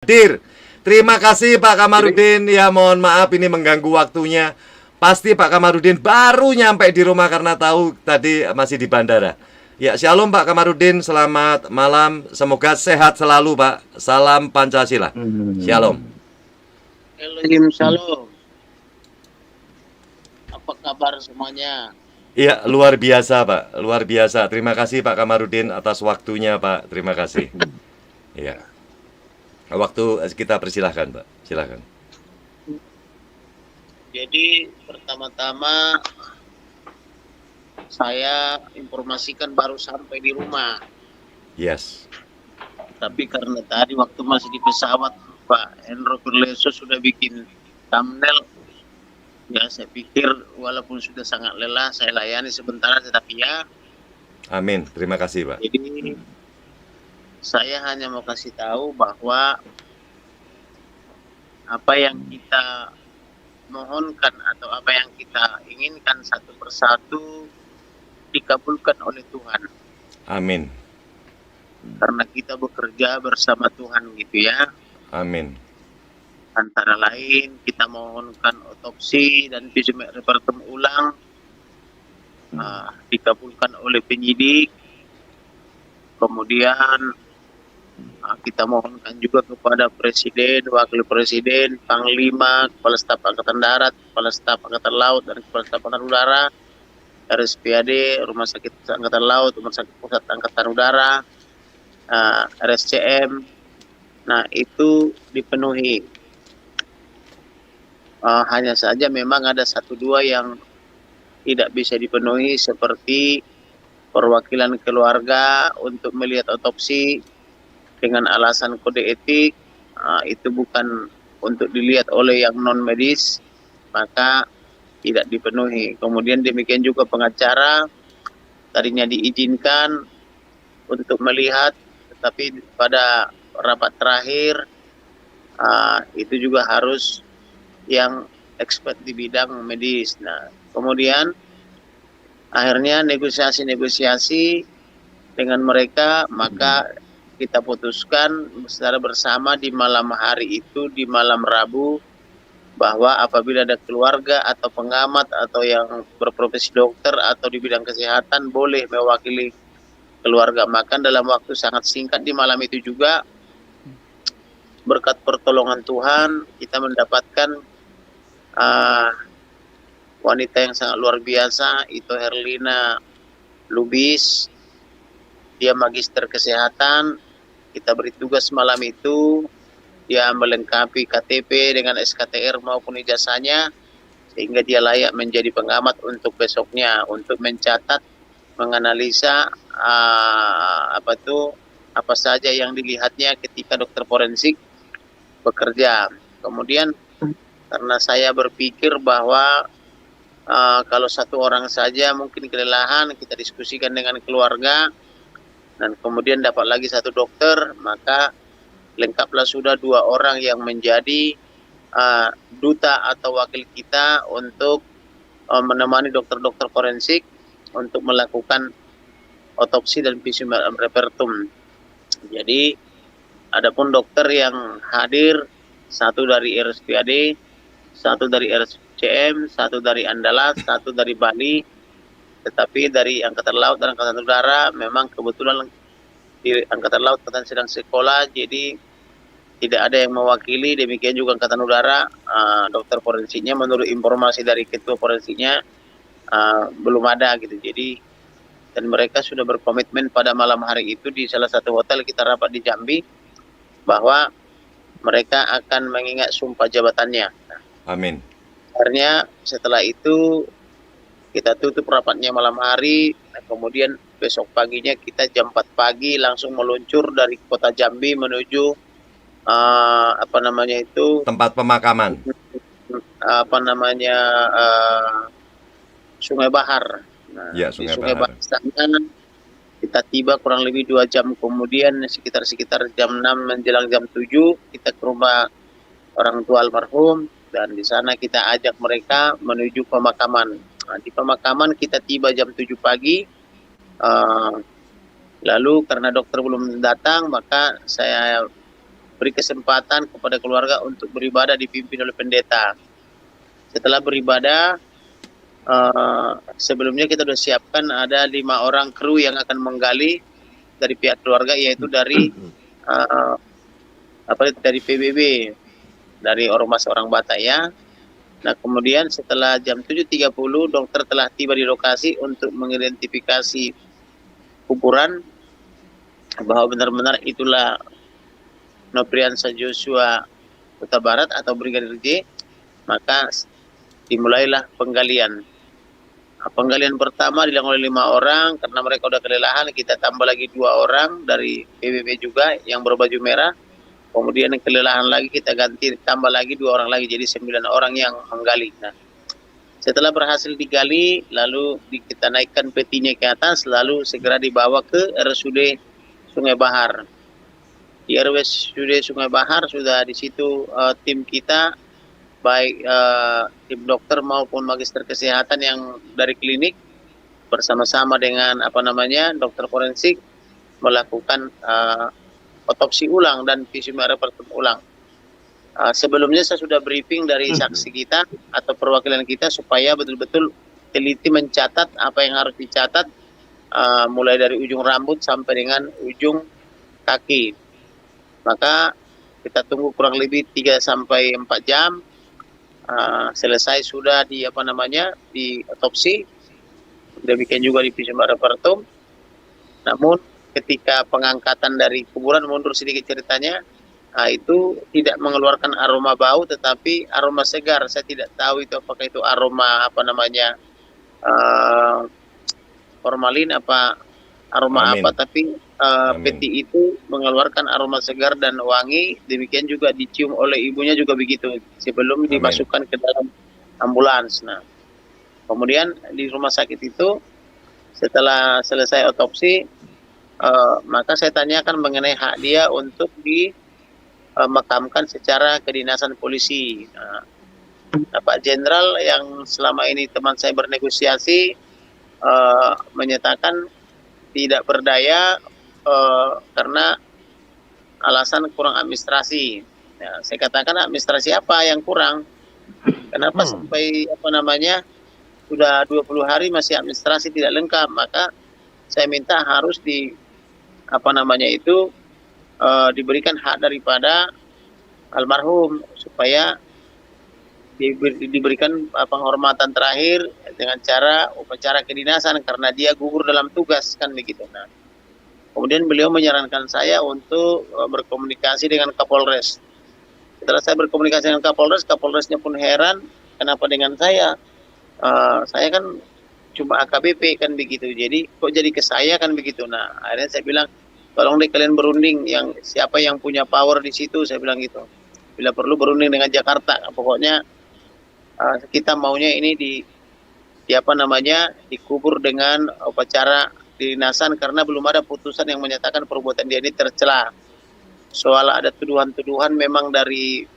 hadir. Terima kasih Pak Kamarudin. Ya mohon maaf ini mengganggu waktunya. Pasti Pak Kamarudin baru nyampe di rumah karena tahu tadi masih di bandara. Ya, shalom Pak Kamarudin, selamat malam. Semoga sehat selalu Pak. Salam Pancasila. Shalom. Elohim Shalom. Apa kabar semuanya? Iya, luar biasa Pak. Luar biasa. Terima kasih Pak Kamarudin atas waktunya Pak. Terima kasih. Iya. Waktu kita persilahkan Pak. Silakan. Jadi pertama-tama saya informasikan baru sampai di rumah. Yes. Tapi karena tadi waktu masih di pesawat Pak Henro Kurleso sudah bikin thumbnail. Ya saya pikir walaupun sudah sangat lelah saya layani sebentar tetapi ya. Amin. Terima kasih Pak. Jadi saya hanya mau kasih tahu bahwa apa yang kita mohonkan atau apa yang kita inginkan satu persatu dikabulkan oleh Tuhan. Amin. Karena kita bekerja bersama Tuhan gitu ya. Amin. Antara lain kita mohonkan otopsi dan visum et repertum ulang dikabulkan oleh penyidik. Kemudian kita mohonkan juga kepada Presiden, Wakil Presiden, Panglima, Kepala Staf Angkatan Darat, Kepala Staf Angkatan Laut, dan Kepala Staf Angkatan Udara, RSPAD, Rumah Sakit Angkatan Laut, Rumah Sakit Pusat Angkatan Udara, RSCM. Nah, itu dipenuhi. Hanya saja memang ada satu dua yang tidak bisa dipenuhi seperti perwakilan keluarga untuk melihat otopsi dengan alasan kode etik, itu bukan untuk dilihat oleh yang non medis, maka tidak dipenuhi. Kemudian demikian juga pengacara tadinya diizinkan untuk melihat, tetapi pada rapat terakhir itu juga harus yang expert di bidang medis. Nah, kemudian akhirnya negosiasi dengan mereka, maka kita putuskan secara bersama di malam hari itu, di malam Rabu, bahwa apabila ada keluarga atau pengamat atau yang berprofesi dokter atau di bidang kesehatan boleh mewakili keluarga. Maka dalam waktu sangat singkat di malam itu juga, berkat pertolongan Tuhan, kita mendapatkan wanita yang sangat luar biasa, itu Herlina Lubis. Dia magister kesehatan. Kita beri tugas malam itu, dia melengkapi KTP dengan SKTR maupun ijazahnya, sehingga dia layak menjadi pengamat untuk besoknya, untuk mencatat, menganalisa apa saja yang dilihatnya ketika dokter forensik bekerja. Kemudian karena saya berpikir bahwa kalau satu orang saja mungkin kelelahan, kita diskusikan dengan keluarga, dan kemudian dapat lagi satu dokter, maka lengkaplah sudah 2 orang yang menjadi duta atau wakil kita untuk menemani dokter-dokter forensik untuk melakukan otopsi dan visum et repertum. Jadi adapun dokter yang hadir, satu dari RSPAD, satu dari RSCM, satu dari Andalas, satu dari Bali. Tetapi dari Angkatan Laut dan Angkatan Udara memang kebetulan di Angkatan Laut Angkatan sedang sekolah, jadi tidak ada yang mewakili. Demikian juga Angkatan Udara, dokter forensiknya menurut informasi dari ketua forensiknya belum ada gitu. Jadi dan mereka sudah berkomitmen pada malam hari itu di salah satu hotel kita rapat di Jambi bahwa mereka akan mengingat sumpah jabatannya. Amin. Akhirnya setelah itu kita tutup rapatnya malam hari. Nah, kemudian besok paginya kita jam 4 pagi langsung meluncur dari kota Jambi menuju tempat pemakaman. Sungai Bahar. Nah, Ya, di Sungai Bahar sana kita tiba kurang lebih 2 jam kemudian, sekitar jam 6 menjelang jam 7 kita ke rumah orang tua almarhum, dan di sana kita ajak mereka menuju pemakaman. Nah, di pemakaman kita tiba jam 7 pagi. Lalu karena dokter belum datang, maka saya beri kesempatan kepada keluarga untuk beribadah dipimpin oleh pendeta. Setelah beribadah, sebelumnya kita sudah siapkan ada 5 orang kru yang akan menggali dari pihak keluarga, yaitu dari dari PBB, dari Ormas Orang Batak ya. Nah, kemudian setelah jam 7.30 dokter telah tiba di lokasi untuk mengidentifikasi kuburan bahwa benar-benar itulah Nopriansa Joshua Huta Barat atau Brigadir J. Maka dimulailah penggalian. Nah, penggalian pertama dilakukan oleh 5 orang karena mereka sudah kelelahan. Kita tambah lagi 2 orang dari PBB juga yang berbaju merah. Kemudian yang kelelahan lagi kita ganti tambah lagi 2 orang lagi, jadi 9 orang yang menggali. Nah, setelah berhasil digali, lalu kita naikkan petinya ke atas, lalu segera dibawa ke RSUD Sungai Bahar. Di RSUD Sungai Bahar sudah di situ tim kita, baik tim dokter maupun magister kesehatan yang dari klinik bersama-sama dengan dokter forensik melakukan otopsi ulang dan visum repertum ulang. Sebelumnya saya sudah briefing dari saksi kita atau perwakilan kita supaya betul-betul teliti mencatat apa yang harus dicatat, mulai dari ujung rambut sampai dengan ujung kaki. Maka kita tunggu kurang lebih 3 sampai 4 jam. Selesai sudah di otopsi, demikian juga di visum repertum. Namun ketika pengangkatan dari kuburan, mundur sedikit ceritanya, itu tidak mengeluarkan aroma bau tetapi aroma segar. Saya tidak tahu itu apakah itu aroma formalin aroma apa, tapi peti itu mengeluarkan aroma segar dan wangi. Demikian juga dicium oleh ibunya juga begitu sebelum dimasukkan ke dalam ambulans. Nah, kemudian di rumah sakit itu setelah selesai otopsi, maka saya tanyakan mengenai hak dia untuk dimakamkan secara kedinasan polisi. Nah, Pak Jenderal yang selama ini teman saya bernegosiasi menyatakan tidak berdaya karena alasan kurang administrasi. Ya, saya katakan administrasi apa yang kurang? Kenapa sampai sudah 20 hari masih administrasi tidak lengkap? Maka saya minta harus diberikan hak daripada almarhum supaya diberikan penghormatan terakhir dengan cara upacara kedinasan karena dia gugur dalam tugas kan begitu. Nah, kemudian beliau menyarankan saya untuk berkomunikasi dengan Kapolres. Setelah saya berkomunikasi dengan Kapolres, Kapolresnya pun heran kenapa dengan saya. Saya kan cuma AKBP kan begitu. Jadi kok jadi ke saya kan begitu. Nah, akhirnya saya bilang, tolong deh kalian berunding siapa yang punya power di situ, saya bilang gitu. Bila perlu berunding dengan Jakarta. Pokoknya kita maunya ini dikubur dengan upacara kedinasan karena belum ada putusan yang menyatakan perbuatan dia ini tercela. Soal ada tuduhan-tuduhan memang dari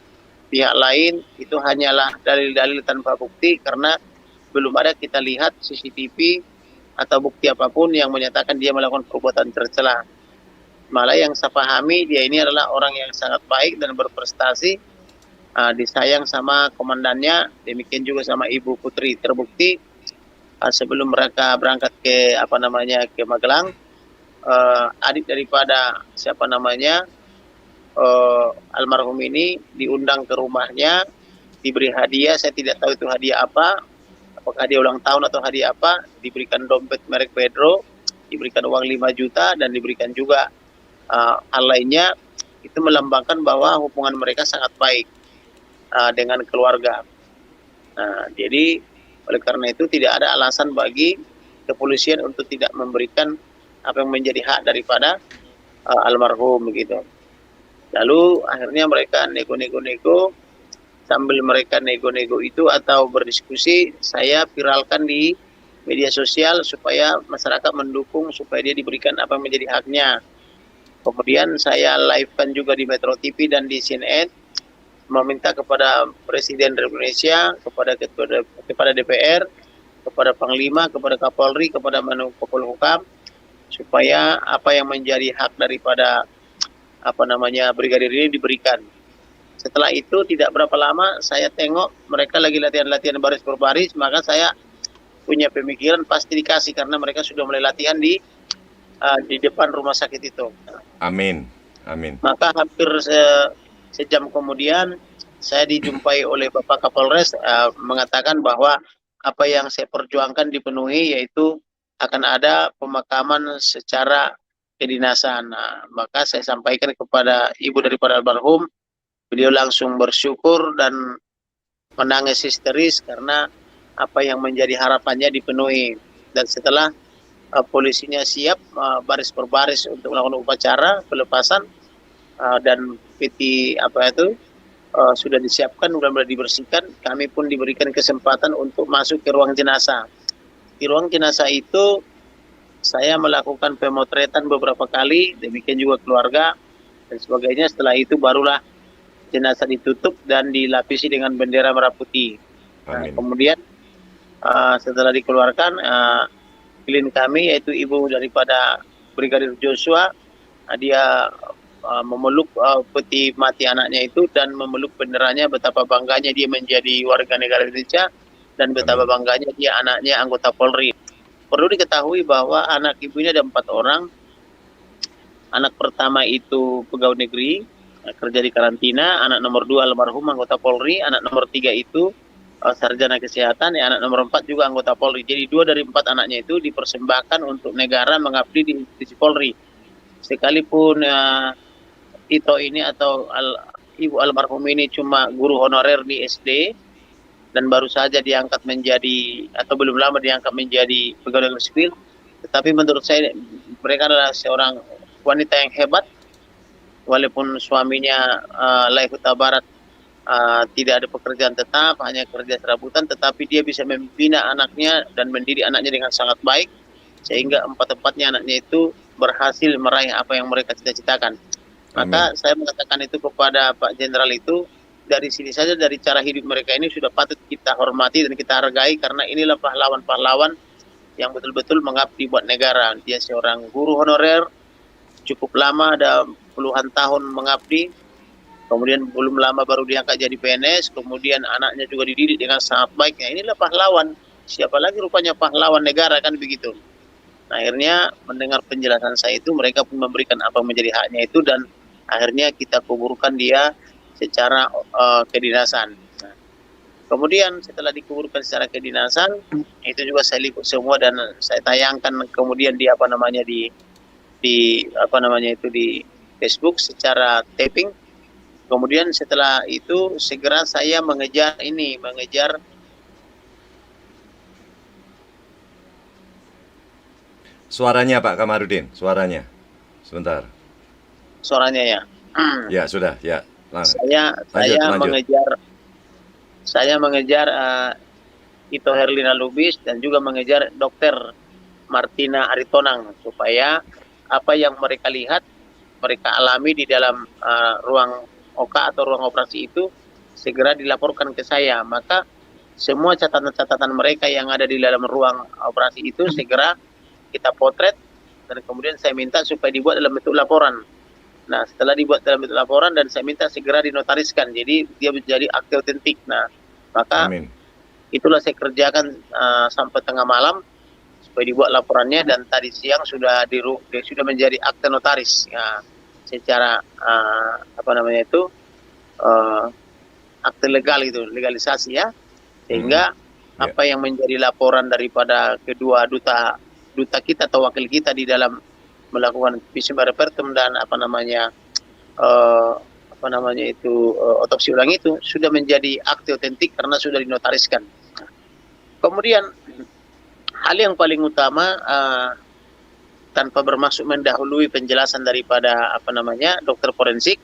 pihak lain, itu hanyalah dalil-dalil tanpa bukti karena belum ada kita lihat CCTV atau bukti apapun yang menyatakan dia melakukan perbuatan tercela. Malah yang saya pahami dia ini adalah orang yang sangat baik dan berprestasi, disayang sama komandannya, demikian juga sama Ibu Putri. Terbukti sebelum mereka berangkat ke Magelang, adik daripada almarhum ini diundang ke rumahnya, diberi hadiah. Saya tidak tahu itu hadiah apa, apakah hadiah ulang tahun atau hadiah apa. Diberikan dompet merek Pedro, diberikan uang 5 juta dan diberikan juga hal lainnya. Itu melambangkan bahwa hubungan mereka sangat baik dengan keluarga. Nah, jadi oleh karena itu tidak ada alasan bagi kepolisian untuk tidak memberikan apa yang menjadi hak daripada almarhum begitu. Lalu akhirnya mereka nego-nego. Sambil mereka nego-nego itu atau berdiskusi, saya viralkan di media sosial supaya masyarakat mendukung supaya dia diberikan apa yang menjadi haknya. Kemudian saya live-kan juga di Metro TV dan di CNN, meminta kepada Presiden Republik Indonesia, kepada DPR, kepada Panglima, kepada Kapolri, kepada Menko Polhukam, supaya apa yang menjadi hak daripada brigadir ini diberikan. Setelah itu tidak berapa lama saya tengok mereka lagi latihan-latihan baris per baris, maka saya punya pemikiran pasti dikasih karena mereka sudah mulai latihan di depan rumah sakit itu. Amin. Amin. Maka hampir sejam kemudian saya dijumpai oleh Bapak Kapolres mengatakan bahwa apa yang saya perjuangkan dipenuhi, yaitu akan ada pemakaman secara kedinasan. Nah, maka saya sampaikan kepada ibu daripada almarhum, beliau langsung bersyukur dan menangis histeris karena apa yang menjadi harapannya dipenuhi. Dan setelah polisinya siap baris per baris untuk melakukan upacara pelepasan dan peti sudah disiapkan, sudah mulai dibersihkan, kami pun diberikan kesempatan untuk masuk ke ruang jenazah. Di ruang jenazah itu saya melakukan pemotretan beberapa kali, demikian juga keluarga dan sebagainya. Setelah itu barulah jenazah ditutup dan dilapisi dengan bendera merah putih. Nah, kemudian setelah dikeluarkan, klien kami yaitu ibu daripada Brigadir Joshua, dia memeluk peti mati anaknya itu dan memeluk benderanya, betapa bangganya dia menjadi warga negara Indonesia dan betapa bangganya dia anaknya anggota Polri. Perlu diketahui bahwa anak ibu ini ada 4 orang. Anak pertama itu pegawai negeri, kerja di karantina. Anak nomor 2 almarhum anggota Polri. Anak nomor 3 itu sarjana kesehatan. Anak nomor 4 juga anggota Polri. Jadi 2 dari 4 anaknya itu dipersembahkan untuk negara, mengabdi di institusi Polri. Sekalipun Tito ini atau ibu almarhum ini cuma guru honorer di SD dan baru saja diangkat menjadi, atau belum lama diangkat menjadi pegawai negeri sipil, tetapi menurut saya mereka adalah seorang wanita yang hebat, walaupun suaminya Laih Huta Barat tidak ada pekerjaan tetap, hanya kerja serabutan, tetapi dia bisa membina anaknya dan mendidik anaknya dengan sangat baik, sehingga 4-empatnya anaknya itu berhasil meraih apa yang mereka cita-citakan. Maka saya mengatakan itu kepada Pak Jenderal itu, dari sini saja, dari cara hidup mereka ini sudah patut kita hormati dan kita hargai, karena inilah pahlawan-pahlawan yang betul-betul mengabdi buat negara. Dia seorang guru honorer, cukup lama, ada puluhan tahun mengabdi, kemudian belum lama baru diangkat jadi PNS, kemudian anaknya juga dididik dengan sangat baik. Nah, inilah pahlawan. Siapa lagi rupanya pahlawan negara, kan begitu. Nah, akhirnya mendengar penjelasan saya itu, mereka pun memberikan apa menjadi haknya itu, dan akhirnya kita kuburkan dia secara kedinasan. Nah, kemudian setelah dikuburkan secara kedinasan, itu juga saya liput semua dan saya tayangkan kemudian di di Facebook secara taping. Kemudian setelah itu segera saya mengejar suaranya Pak Kamarudin, suaranya. Sebentar. Suaranya ya. Ya, sudah, ya. Saya mengejar Ito Herlina Lubis dan juga mengejar Dr. Martina Aritonang, supaya apa yang mereka lihat, mereka alami di dalam ruang OK atau ruang operasi itu segera dilaporkan ke saya. Maka semua catatan-catatan mereka yang ada di dalam ruang operasi itu segera kita potret dan kemudian saya minta supaya dibuat dalam bentuk laporan. Nah, setelah dibuat dalam bentuk laporan dan saya minta segera dinotariskan, jadi dia menjadi akte otentik. Nah, maka itulah saya kerjakan sampai tengah malam supaya dibuat laporannya, dan tadi siang sudah menjadi akte notaris. Ya, secara akte legal itu, legalisasi ya, sehingga apa yang menjadi laporan daripada kedua duta kita atau wakil kita di dalam melakukan visum et repertum dan otopsi ulang itu sudah menjadi akte otentik karena sudah dinotariskan. Kemudian hal yang paling utama, tanpa bermaksud mendahului penjelasan daripada dokter forensik,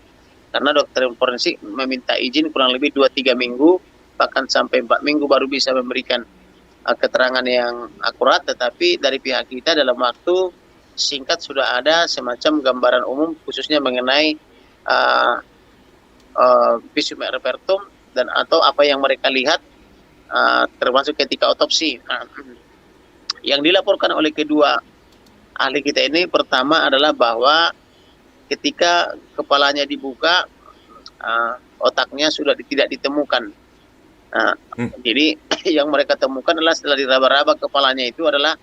karena dokter forensik meminta izin kurang lebih 2-3 minggu, bahkan sampai 4 minggu baru bisa memberikan keterangan yang akurat, tetapi dari pihak kita dalam waktu singkat sudah ada semacam gambaran umum khususnya mengenai visum et repertum dan atau apa yang mereka lihat termasuk ketika otopsi. Yang dilaporkan oleh kedua ahli kita ini, pertama adalah bahwa ketika kepalanya dibuka, otaknya sudah tidak ditemukan. Jadi yang mereka temukan adalah setelah diraba-raba kepalanya itu adalah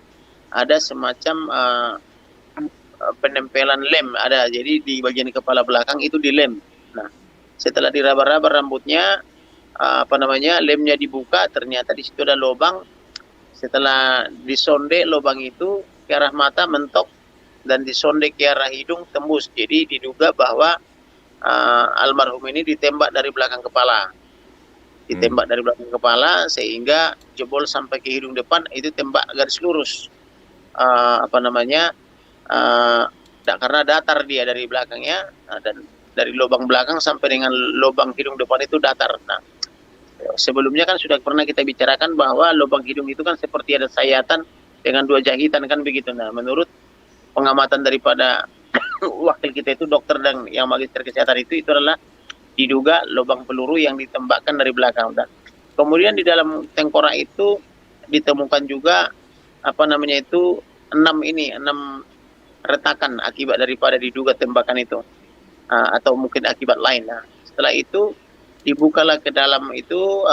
ada semacam penempelan lem ada. Jadi di bagian kepala belakang itu dilem. Nah, setelah diraba-raba rambutnya, lemnya dibuka, ternyata di situ ada lubang. Setelah disonde lubang itu ke arah mata mentok dan disonde ke arah hidung tembus. Jadi diduga bahwa almarhum ini ditembak dari belakang kepala. Ditembak dari belakang kepala sehingga jebol sampai ke hidung depan, itu tembak garis lurus. Karena datar dia dari belakangnya, dan dari lubang belakang sampai dengan lubang hidung depan itu datar. Nah, sebelumnya kan sudah pernah kita bicarakan bahwa lubang hidung itu kan seperti ada sayatan dengan 2 jahitan kan begitu. Nah, menurut pengamatan daripada wakil kita itu dokter dan yang magister kesehatan itu adalah diduga lubang peluru yang ditembakkan dari belakang. Dan kemudian di dalam tengkorak itu ditemukan juga 6 retakan akibat daripada diduga tembakan itu, atau mungkin akibat lain. Nah, setelah itu dibukalah ke dalam itu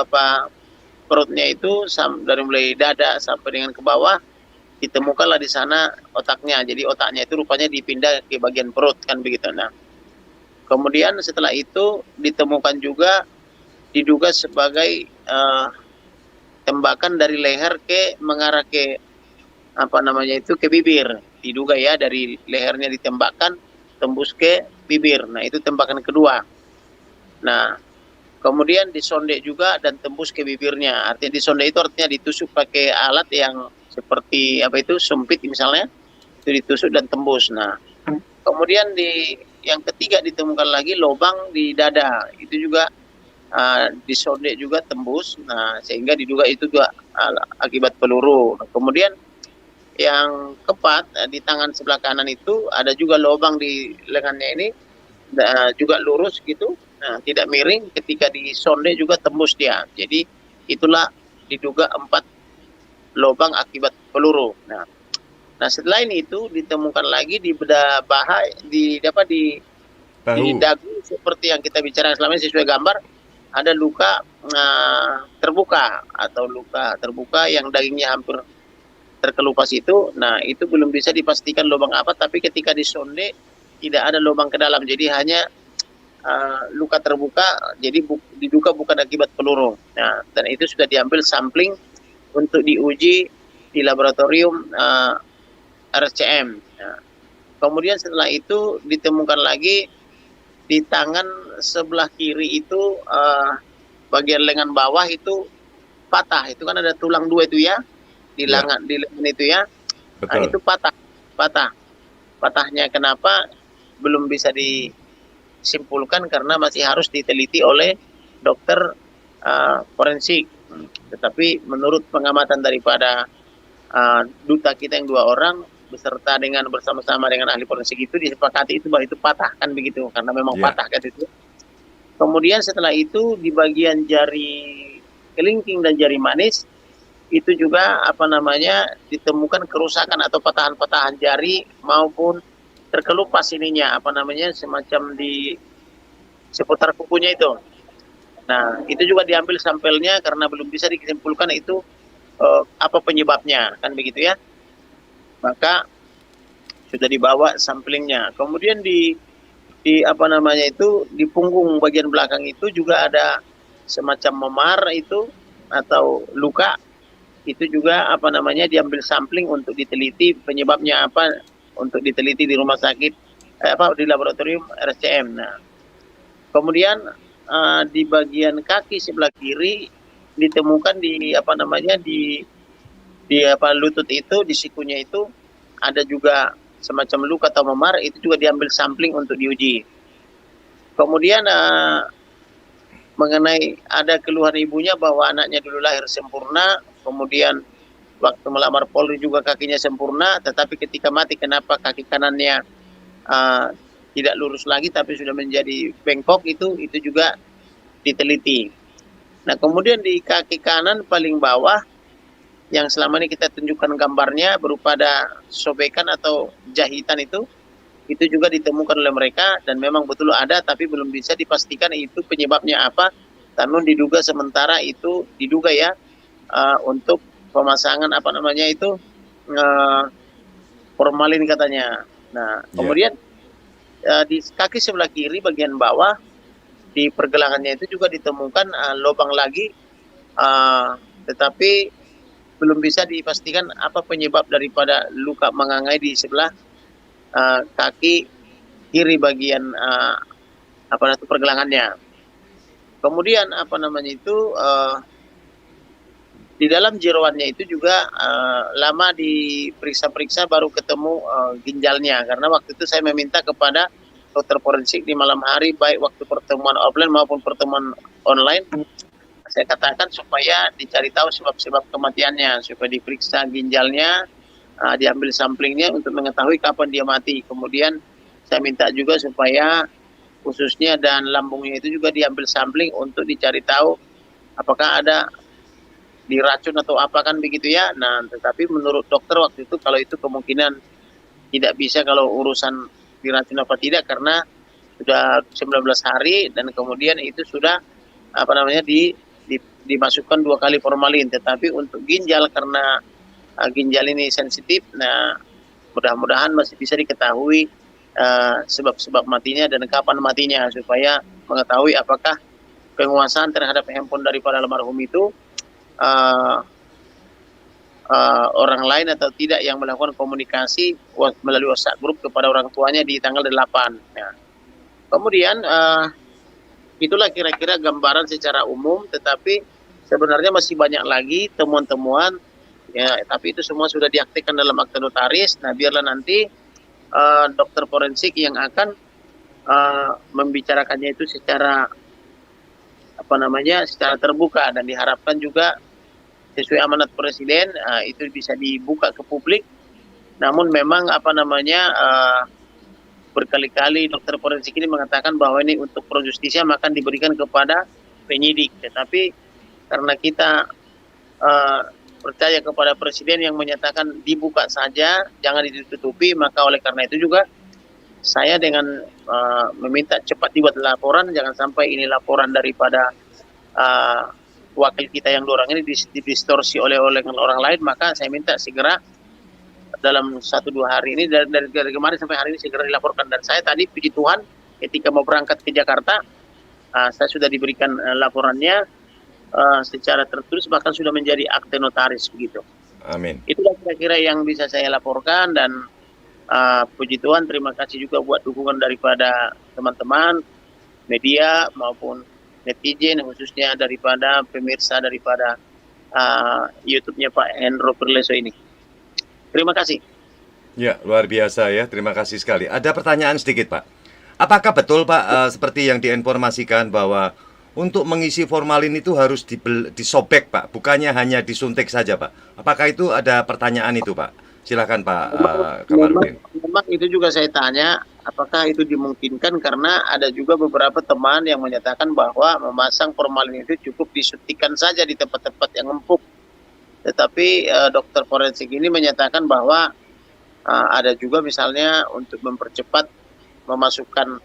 perutnya itu dari mulai dada sampai dengan ke bawah, ditemukanlah di sana otaknya. Jadi otaknya itu rupanya dipindah ke bagian perut kan begitu. Nah, kemudian setelah itu ditemukan juga diduga sebagai tembakan dari leher mengarah ke ke bibir. Diduga ya, dari lehernya ditembakkan tembus ke bibir. Nah, itu tembakan kedua. Nah, kemudian disonde juga dan tembus ke bibirnya. Artinya disonde itu artinya ditusuk pakai alat yang seperti sumpit misalnya, itu ditusuk dan tembus. Nah, kemudian yang ketiga ditemukan lagi lubang di dada, itu juga disonde juga tembus. Nah, sehingga diduga itu juga akibat peluru. Nah, kemudian yang keempat, di tangan sebelah kanan itu ada juga lubang di lengannya ini, juga lurus gitu. Nah, tidak miring, ketika disonde juga tembus dia. Jadi itulah diduga 4 lubang akibat peluru. Nah, setelah ini itu ditemukan lagi di bedah paha, di dagu, seperti yang kita bicara selama ini sesuai gambar, ada luka terbuka atau luka terbuka yang dagingnya hampir terkelupas itu. Nah, itu belum bisa dipastikan lubang apa, tapi ketika disonde tidak ada lubang ke dalam, jadi hanya luka terbuka, jadi diduga bukan akibat peluru. Nah, dan itu sudah diambil sampling untuk diuji di laboratorium RSCM. Nah, kemudian setelah itu ditemukan lagi di tangan sebelah kiri itu bagian lengan bawah itu patah. Itu kan ada tulang 2 itu ya, di lengan itu ya. Nah, itu patahnya kenapa belum bisa disimpulkan, karena masih harus diteliti oleh dokter forensik. Tetapi menurut pengamatan daripada duta kita yang 2 orang beserta bersama-sama dengan ahli forensik itu disepakati itu bahwa itu patah kan begitu, karena memang patah kan itu. Kemudian setelah itu di bagian jari kelingking dan jari manis itu juga ditemukan kerusakan atau patahan-patahan jari maupun terkelupas semacam di seputar kukunya itu. Nah, itu juga diambil sampelnya karena belum bisa disimpulkan itu apa penyebabnya kan begitu ya. Maka sudah dibawa samplingnya. Kemudian di punggung bagian belakang itu juga ada semacam memar itu atau luka. Itu juga diambil sampling untuk diteliti penyebabnya apa, untuk diteliti di rumah sakit di laboratorium RSCM. Nah, kemudian di bagian kaki sebelah kiri ditemukan di lutut itu, di sikunya itu ada juga semacam luka atau memar, itu juga diambil sampling untuk diuji. Kemudian mengenai ada keluhan ibunya bahwa anaknya dulu lahir sempurna, kemudian waktu melamar Polri juga kakinya sempurna, tetapi ketika mati kenapa kaki kanannya tidak lurus lagi tapi sudah menjadi bengkok, itu juga diteliti. Nah, kemudian di kaki kanan paling bawah yang selama ini kita tunjukkan gambarnya berupa ada sobekan atau jahitan itu itu juga ditemukan oleh mereka dan memang betul ada, tapi belum bisa dipastikan itu penyebabnya apa. Namun diduga sementara itu diduga ya untuk pemasangan apa namanya itu eh, formalin katanya. Nah, Ya. kemudian di kaki sebelah kiri bagian bawah di pergelangannya itu juga ditemukan lubang lagi, eh, tetapi belum bisa dipastikan apa penyebab daripada luka mengangai di sebelah kaki kiri bagian apa itu pergelangannya. Kemudian apa namanya itu di dalam jeroannya itu juga lama diperiksa-periksa baru ketemu ginjalnya, karena waktu itu saya meminta kepada dokter forensik di malam hari baik waktu pertemuan offline maupun pertemuan online, saya katakan supaya dicari tahu sebab-sebab kematiannya, supaya diperiksa ginjalnya, diambil samplingnya untuk mengetahui kapan dia mati. Kemudian saya minta juga supaya khususnya dan lambungnya itu juga diambil sampling untuk dicari tahu apakah ada diracun atau apa kan begitu ya. Nah, tetapi menurut dokter waktu itu kalau itu kemungkinan tidak bisa kalau urusan diracun apa tidak, karena sudah 19 hari dan kemudian itu sudah apa namanya dimasukkan 2 kali formalin. Tetapi untuk ginjal karena ginjal ini sensitif, nah mudah-mudahan masih bisa diketahui sebab-sebab matinya dan kapan matinya, supaya mengetahui apakah penguasaan terhadap handphone daripada almarhum itu uh, orang lain atau tidak yang melakukan komunikasi melalui WhatsApp grup kepada orang tuanya di tanggal 8. Ya. Kemudian itulah kira-kira gambaran secara umum, tetapi sebenarnya masih banyak lagi temuan-temuan ya, tapi itu semua sudah diaktifkan dalam akte notaris. Nah, biarlah nanti dokter forensik yang akan membicarakannya itu secara apa namanya secara terbuka, dan diharapkan juga sesuai amanat presiden itu bisa dibuka ke publik. Namun memang apa namanya berkali-kali dokter forensik ini mengatakan bahwa ini untuk pro justisia maka diberikan kepada penyidik, tetapi karena kita percaya kepada presiden yang menyatakan dibuka saja jangan ditutupi, maka oleh karena itu juga saya dengan meminta cepat dibuat laporan, jangan sampai ini laporan daripada wakil kita yang 2 orang ini didistorsi oleh orang lain. Maka saya minta segera dalam 1-2 hari ini dari kemarin sampai hari ini segera dilaporkan. Dan saya tadi puji Tuhan ketika mau berangkat ke Jakarta saya sudah diberikan laporannya secara tertulis, bahkan sudah menjadi akte notaris begitu. Amin. Itulah kira-kira yang bisa saya laporkan, dan puji Tuhan, terima kasih juga buat dukungan daripada teman-teman media maupun netizen, khususnya daripada pemirsa daripada YouTube-nya Pak Hendro Perleso ini. Terima kasih. Ya, luar biasa ya. Terima kasih sekali. Ada pertanyaan sedikit, Pak. Apakah betul, Pak, seperti yang diinformasikan bahwa untuk mengisi formalin itu harus disobek, Pak, bukannya hanya disuntik saja, Pak? Apakah itu ada pertanyaan itu, Pak? Silakan Pak Kamarudin. Memang itu juga saya tanya, apakah itu dimungkinkan, karena ada juga beberapa teman yang menyatakan bahwa memasang formalin itu cukup disuntikkan saja di tempat-tempat yang empuk. Tetapi dokter forensik ini menyatakan bahwa ada juga misalnya untuk mempercepat memasukkan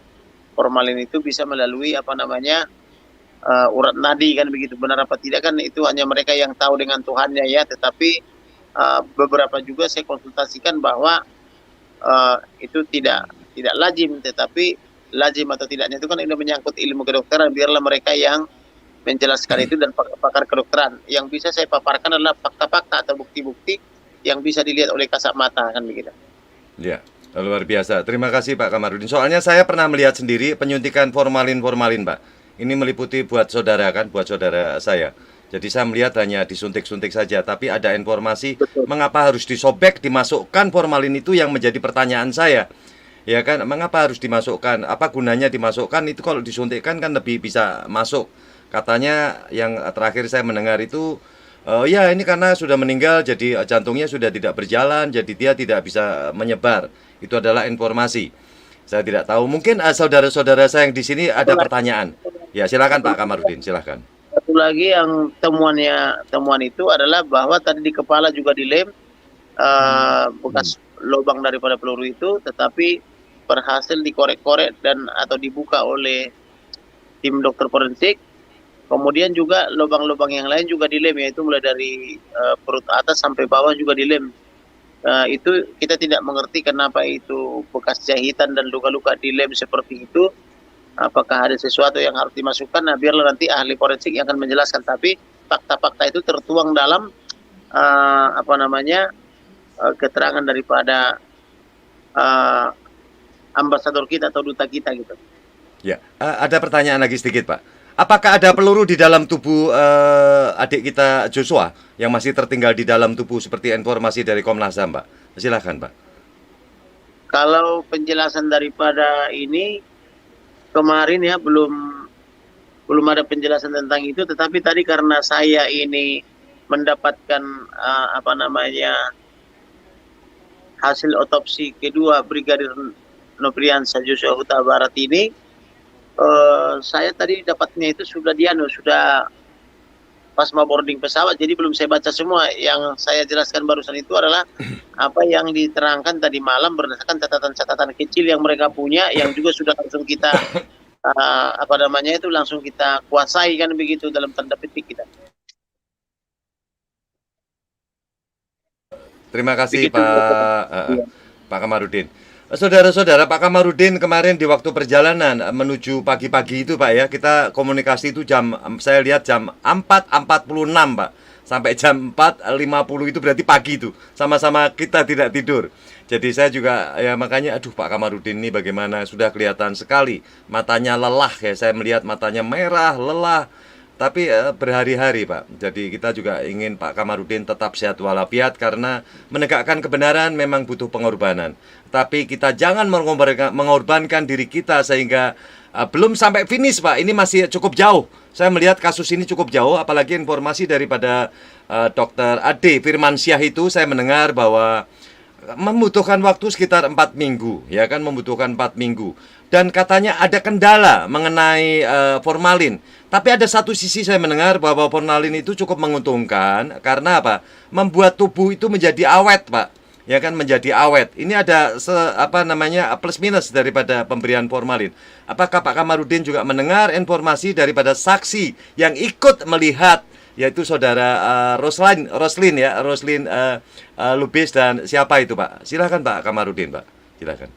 formalin itu bisa melalui apa namanya urat nadi kan begitu. Benar apa tidak kan itu hanya mereka yang tahu dengan Tuhannya ya. Tetapi beberapa juga saya konsultasikan bahwa itu tidak lazim, tetapi lazim atau tidaknya itu kan ini menyangkut ilmu kedokteran, biarlah mereka yang menjelaskan itu dan pakar kedokteran. Yang bisa saya paparkan adalah fakta-fakta atau bukti-bukti yang bisa dilihat oleh kasat mata kan begitu. Ya, luar biasa. Terima kasih Pak Kamarudin. Soalnya saya pernah melihat sendiri penyuntikan formalin, Pak. Ini meliputi buat saudara kan, buat saudara saya. Jadi saya melihat hanya disuntik-suntik saja, tapi ada informasi mengapa harus disobek, dimasukkan formalin itu yang menjadi pertanyaan saya. Ya kan, mengapa harus dimasukkan? Apa gunanya dimasukkan? Itu kalau disuntikkan kan lebih bisa masuk. Katanya yang terakhir saya mendengar itu, ya ini karena sudah meninggal, jadi jantungnya sudah tidak berjalan, jadi dia tidak bisa menyebar. Itu adalah informasi. Saya tidak tahu. Mungkin saudara-saudara saya yang di sini ada pertanyaan. Ya silakan Pak Kamarudin, silakan. Satu lagi yang temuan itu adalah bahwa tadi di kepala juga dilem bekas lubang daripada peluru itu, tetapi berhasil dikorek-korek dan atau dibuka oleh tim dokter forensik. Kemudian juga lubang-lubang yang lain juga dilem, yaitu mulai dari perut atas sampai bawah juga dilem. Itu kita tidak mengerti kenapa itu bekas jahitan dan luka-luka dilem seperti itu. Apakah ada sesuatu yang harus dimasukkan? Nah, biarlah nanti ahli forensik yang akan menjelaskan. Tapi fakta-fakta itu tertuang dalam keterangan daripada ambasador kita atau duta kita gitu. Ya, ada pertanyaan lagi sedikit, Pak. Apakah ada peluru di dalam tubuh adik kita Joshua yang masih tertinggal di dalam tubuh seperti informasi dari Komnas HAM, Pak? Silakan, Pak. Kalau penjelasan daripada ini kemarin ya belum ada penjelasan tentang itu, tetapi tadi karena saya ini mendapatkan hasil otopsi kedua Brigadir Nopriansa Joshua Huta Barat ini, saya tadi dapatnya itu sudah pas mau boarding pesawat, jadi belum saya baca semua. Yang saya jelaskan barusan itu adalah apa yang diterangkan tadi malam berdasarkan catatan-catatan kecil yang mereka punya, yang juga sudah langsung kita langsung kita kuasai kan begitu dalam tanda petik kita. Terima kasih Begitu. Pak Kamarudin. Saudara-saudara, Pak Kamarudin kemarin di waktu perjalanan menuju pagi-pagi itu, Pak ya, kita komunikasi itu saya lihat jam 4.46, Pak. Sampai jam 4.50 itu berarti pagi itu. Sama-sama kita tidak tidur. Jadi saya juga ya makanya aduh Pak Kamarudin ini bagaimana, sudah kelihatan sekali matanya lelah ya. Saya melihat matanya merah, lelah. Tapi berhari-hari, Pak. Jadi kita juga ingin Pak Kamarudin tetap sehat walafiat karena menegakkan kebenaran memang butuh pengorbanan. Tapi kita jangan mengorbankan diri kita sehingga belum sampai finish, Pak. Ini masih cukup jauh. Saya melihat kasus ini cukup jauh, apalagi informasi daripada Dr. Ade Firmansyah itu saya mendengar bahwa membutuhkan waktu sekitar 4 minggu, ya kan, membutuhkan 4 minggu. Dan katanya ada kendala mengenai formalin. Tapi ada satu sisi saya mendengar bahwa formalin itu cukup menguntungkan karena apa? Membuat tubuh itu menjadi awet, Pak. Ya kan, menjadi awet. Ini ada plus minus daripada pemberian formalin. Apakah Pak Kamarudin juga mendengar informasi daripada saksi yang ikut melihat, yaitu saudara Roslin Lubis dan siapa itu, Pak? Silakan Pak Kamarudin, Pak. Silakan.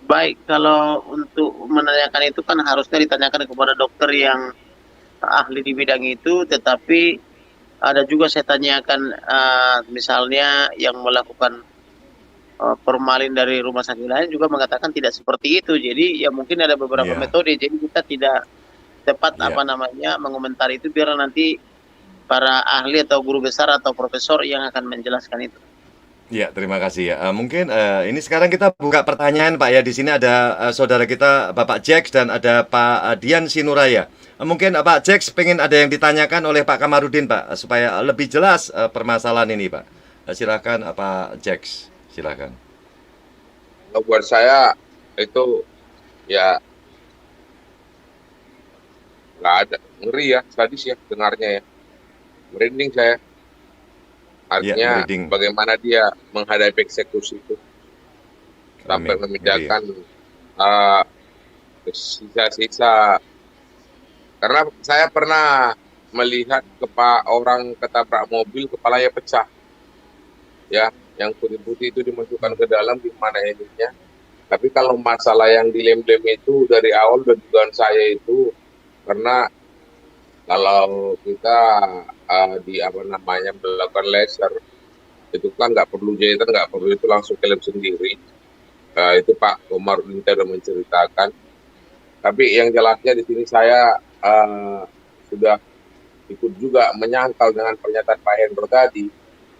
Baik, kalau untuk menanyakan itu kan harusnya ditanyakan kepada dokter yang ahli di bidang itu, tetapi ada juga saya tanyakan misalnya yang melakukan formalin dari rumah sakit lain juga mengatakan tidak seperti itu. Jadi ya mungkin ada beberapa metode, jadi kita tidak tepat mengomentari itu, biar nanti para ahli atau guru besar atau profesor yang akan menjelaskan itu. Ya, terima kasih ya. Mungkin ini sekarang kita buka pertanyaan, Pak ya. Di sini ada saudara kita Bapak Jax dan ada Pak Dian Sinuraya. Mungkin Pak Jax pengen ada yang ditanyakan oleh Pak Kamarudin, Pak, supaya lebih jelas permasalahan ini, Pak. Silakan Pak Jax, silakan. Buat saya itu ya nggak ada, ngeri ya, sadis ya dengarnya ya, merinding saya. Artinya bagaimana dia menghadapi eksekusi itu sampai memindahkan sisa-sisa. Karena saya pernah melihat orang ketabrak mobil, kepalanya pecah, ya, yang putih-putih itu dimasukkan ke dalam, di mana ininya. Tapi kalau masalah yang dilem-lem itu dari awal dugaan saya itu karena kalau kita melakukan laser itu kan nggak perlu jahitan, nggak perlu itu, langsung kelem sendiri. Itu Pak Kamarudin sudah menceritakan. Tapi yang jelasnya di sini saya sudah ikut juga menyangkal dengan pernyataan Pak Hendro tadi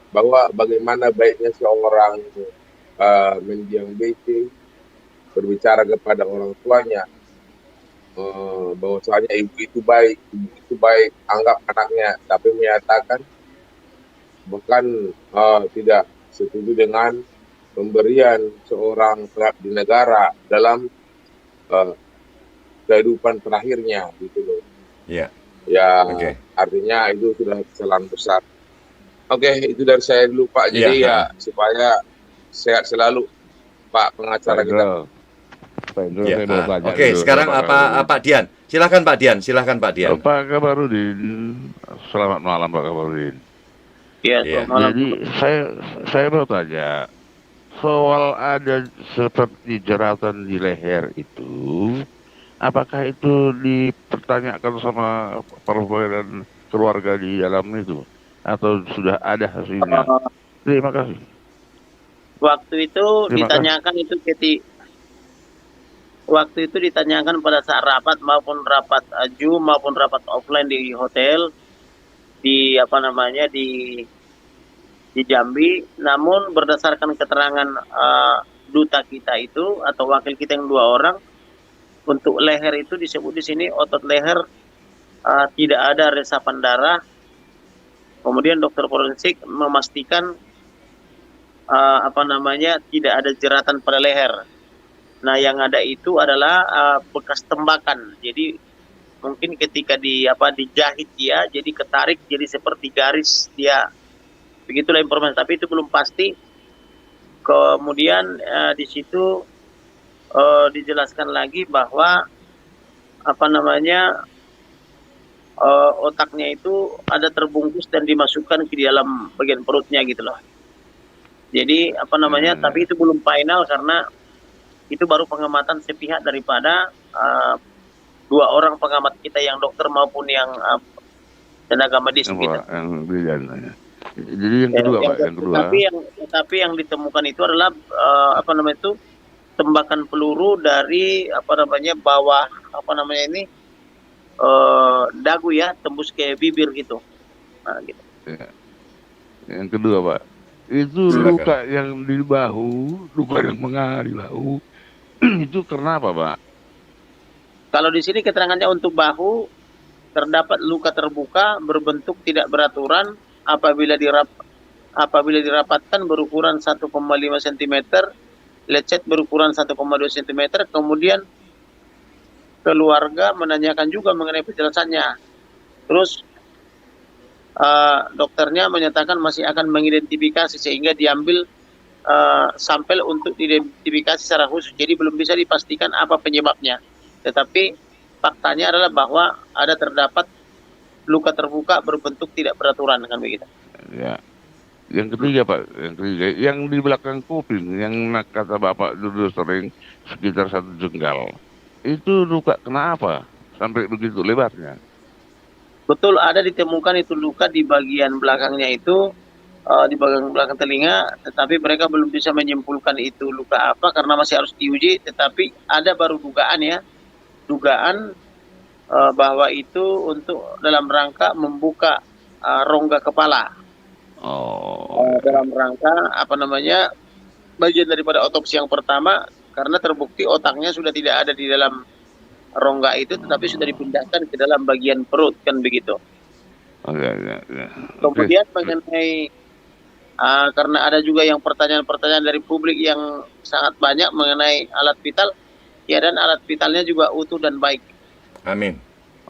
bahwa bagaimana baiknya seorang mendiang BC berbicara kepada orang tuanya, bahwasanya ibu itu baik, anggap anaknya, tapi menyatakan bahkan tidak setuju dengan pemberian seorang pengabdi negara dalam kehidupan terakhirnya, gitu loh. Iya. Ya, artinya itu sudah kesalahan besar. Itu dari saya dulu, Pak. Jadi supaya sehat selalu Pak pengacara kita. Itu Ya. saya mau tanya Oke, dulu sekarang sama Pak Kamarudin. Pak Dian. Silahkan Pak Dian. Pak Kamarudin, selamat malam Pak Kamarudin. Ya, Iya. selamat malam. Jadi saya mau tanya soal ada seperti jeratan di leher itu, apakah itu dipertanyakan sama perwakilan keluarga di dalam itu atau sudah ada hasilnya? Eh, Terima kasih. waktu itu Terima ditanyakan itu waktu itu ditanyakan pada saat rapat maupun rapat Zoom maupun rapat offline di hotel di di Jambi. Namun berdasarkan keterangan duta kita itu atau wakil kita yang 2 orang, untuk leher itu disebut di sini otot leher tidak ada resapan darah. Kemudian dokter forensik memastikan tidak ada jeratan pada leher. Nah, yang ada itu adalah bekas tembakan. Jadi mungkin ketika dijahit dia, jadi ketarik, jadi seperti garis dia. Begitulah informasi. Tapi itu belum pasti. Kemudian di situ dijelaskan lagi bahwa otaknya itu ada terbungkus dan dimasukkan ke dalam bagian perutnya gitu loh. Jadi tapi itu belum final karena itu baru pengamatan sepihak daripada 2 orang pengamat kita yang dokter maupun yang tenaga medis gitu. Jadi yang kedua Pak, yang kedua. Tapi yang ditemukan itu adalah tembakan peluru dari bawah dagu ya, tembus ke bibir gitu. Nah, gitu. Ya. Yang kedua Pak, itu luka yang di bahu, luka yang menganga di bahu, itu kenapa Pak? Kalau di sini keterangannya untuk bahu terdapat luka terbuka berbentuk tidak beraturan apabila dirapatkan berukuran 1,5 cm, lecet berukuran 1,2 cm. Kemudian keluarga menanyakan juga mengenai penjelasannya. Terus dokternya menyatakan masih akan mengidentifikasi sehingga diambil sampel untuk diidentifikasi secara khusus. Jadi belum bisa dipastikan apa penyebabnya. Tetapi faktanya adalah bahwa ada terdapat luka terbuka berbentuk tidak beraturan kan begitu. Ya. Yang ketiga Pak, yang di belakang kuping, yang kata Bapak dulu sering sekitar 1 jengkal. Itu luka kenapa sampai begitu lebarnya? Betul, ada ditemukan itu luka di bagian belakangnya itu, di bagian belakang telinga, tetapi mereka belum bisa menyimpulkan itu luka apa karena masih harus diuji. Tetapi ada baru dugaan bahwa itu untuk dalam rangka membuka rongga kepala. Dalam rangka bagian daripada otopsi yang pertama, karena terbukti otaknya sudah tidak ada di dalam rongga itu, tetapi sudah dipindahkan ke dalam bagian perut kan begitu. Ya. Kemudian mengenai karena ada juga yang pertanyaan-pertanyaan dari publik yang sangat banyak mengenai alat vital, ya, dan alat vitalnya juga utuh dan baik. Amin.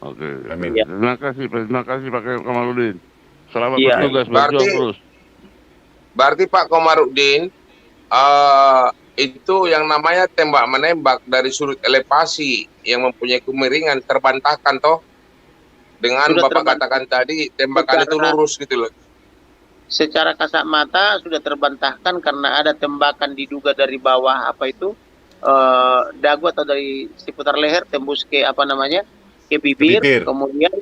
Oke. Amin. Ya. Terima kasih Pak Kamarudin. Selamat Iya. bertugas, berjuang terus. Berarti Pak Komarudin, itu yang namanya tembak menembak dari sudut elevasi yang mempunyai kemiringan terbantahkan toh dengan Sudah Bapak katakan tadi tembakan itu lurus gitu loh. Secara kasat mata sudah terbantahkan karena ada tembakan diduga dari bawah dagu atau dari seputar leher tembus ke ke bibir. Kemudian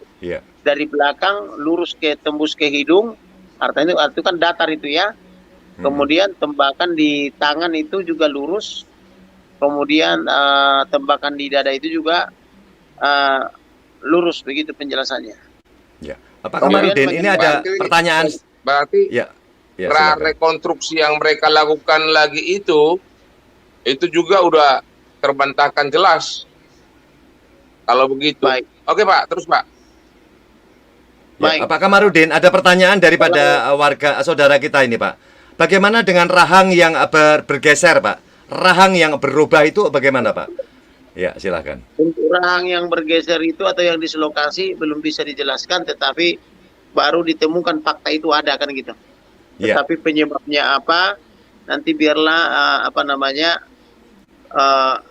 dari belakang lurus tembus ke hidung. Artinya itu kan datar itu ya. Kemudian tembakan di tangan itu juga lurus. Kemudian tembakan di dada itu juga lurus, begitu penjelasannya. Ya. Pak Kamarudin, ini ada pertanyaan. Berarti rekonstruksi yang mereka lakukan lagi itu juga udah terbantahkan jelas. Kalau begitu. Baik. Oke Pak, terus Pak. Ya, Pak Kamarudin, ada pertanyaan daripada warga saudara kita ini Pak. Bagaimana dengan rahang yang bergeser Pak? Rahang yang berubah itu bagaimana Pak? Ya, silakan. Untuk rahang yang bergeser itu atau yang dislokasi belum bisa dijelaskan, tetapi baru ditemukan fakta itu ada kan gitu. Ya. Tetapi penyebabnya apa? Nanti biarlah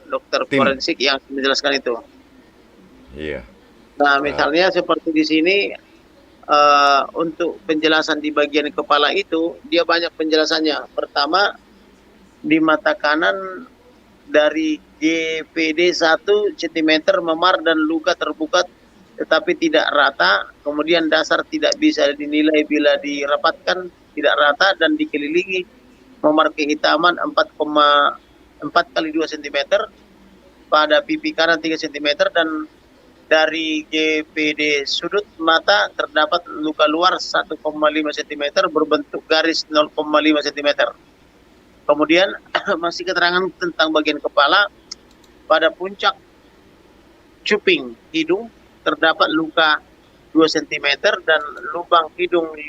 dokter Tim. forensik yang menjelaskan itu. Iya. Nah, misalnya seperti di sini untuk penjelasan di bagian kepala itu dia banyak penjelasannya. Pertama, di mata kanan dari GPD 1 cm memar dan luka terbuka tetapi tidak rata, kemudian dasar tidak bisa dinilai bila dirapatkan, tidak rata dan dikelilingi memar kehitaman 4,4 kali 2 cm, pada pipi kanan 3 cm, dan dari GPD sudut mata terdapat luka luar 1,5 cm berbentuk garis 0,5 cm. Kemudian masih keterangan tentang bagian kepala, pada puncak cuping hidung terdapat luka 2 cm dan lubang hidung 5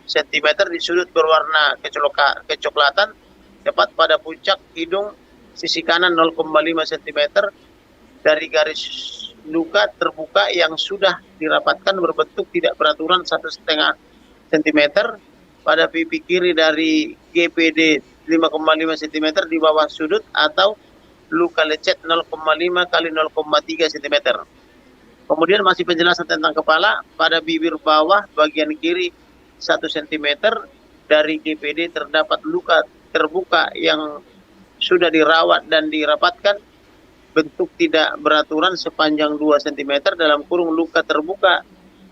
cm di sudut berwarna kecoklatan, tepat pada puncak hidung sisi kanan 0,5 cm. Dari garis luka terbuka yang sudah dirapatkan berbentuk tidak beraturan 1,5 cm pada pipi kiri dari GPD 5,5 cm di bawah sudut, atau luka lecet 0,5 kali 0,3 cm. Kemudian masih penjelasan tentang kepala, pada bibir bawah bagian kiri 1 cm dari GPD terdapat luka terbuka yang sudah dirawat dan dirapatkan, bentuk tidak beraturan sepanjang 2 cm dalam kurung luka terbuka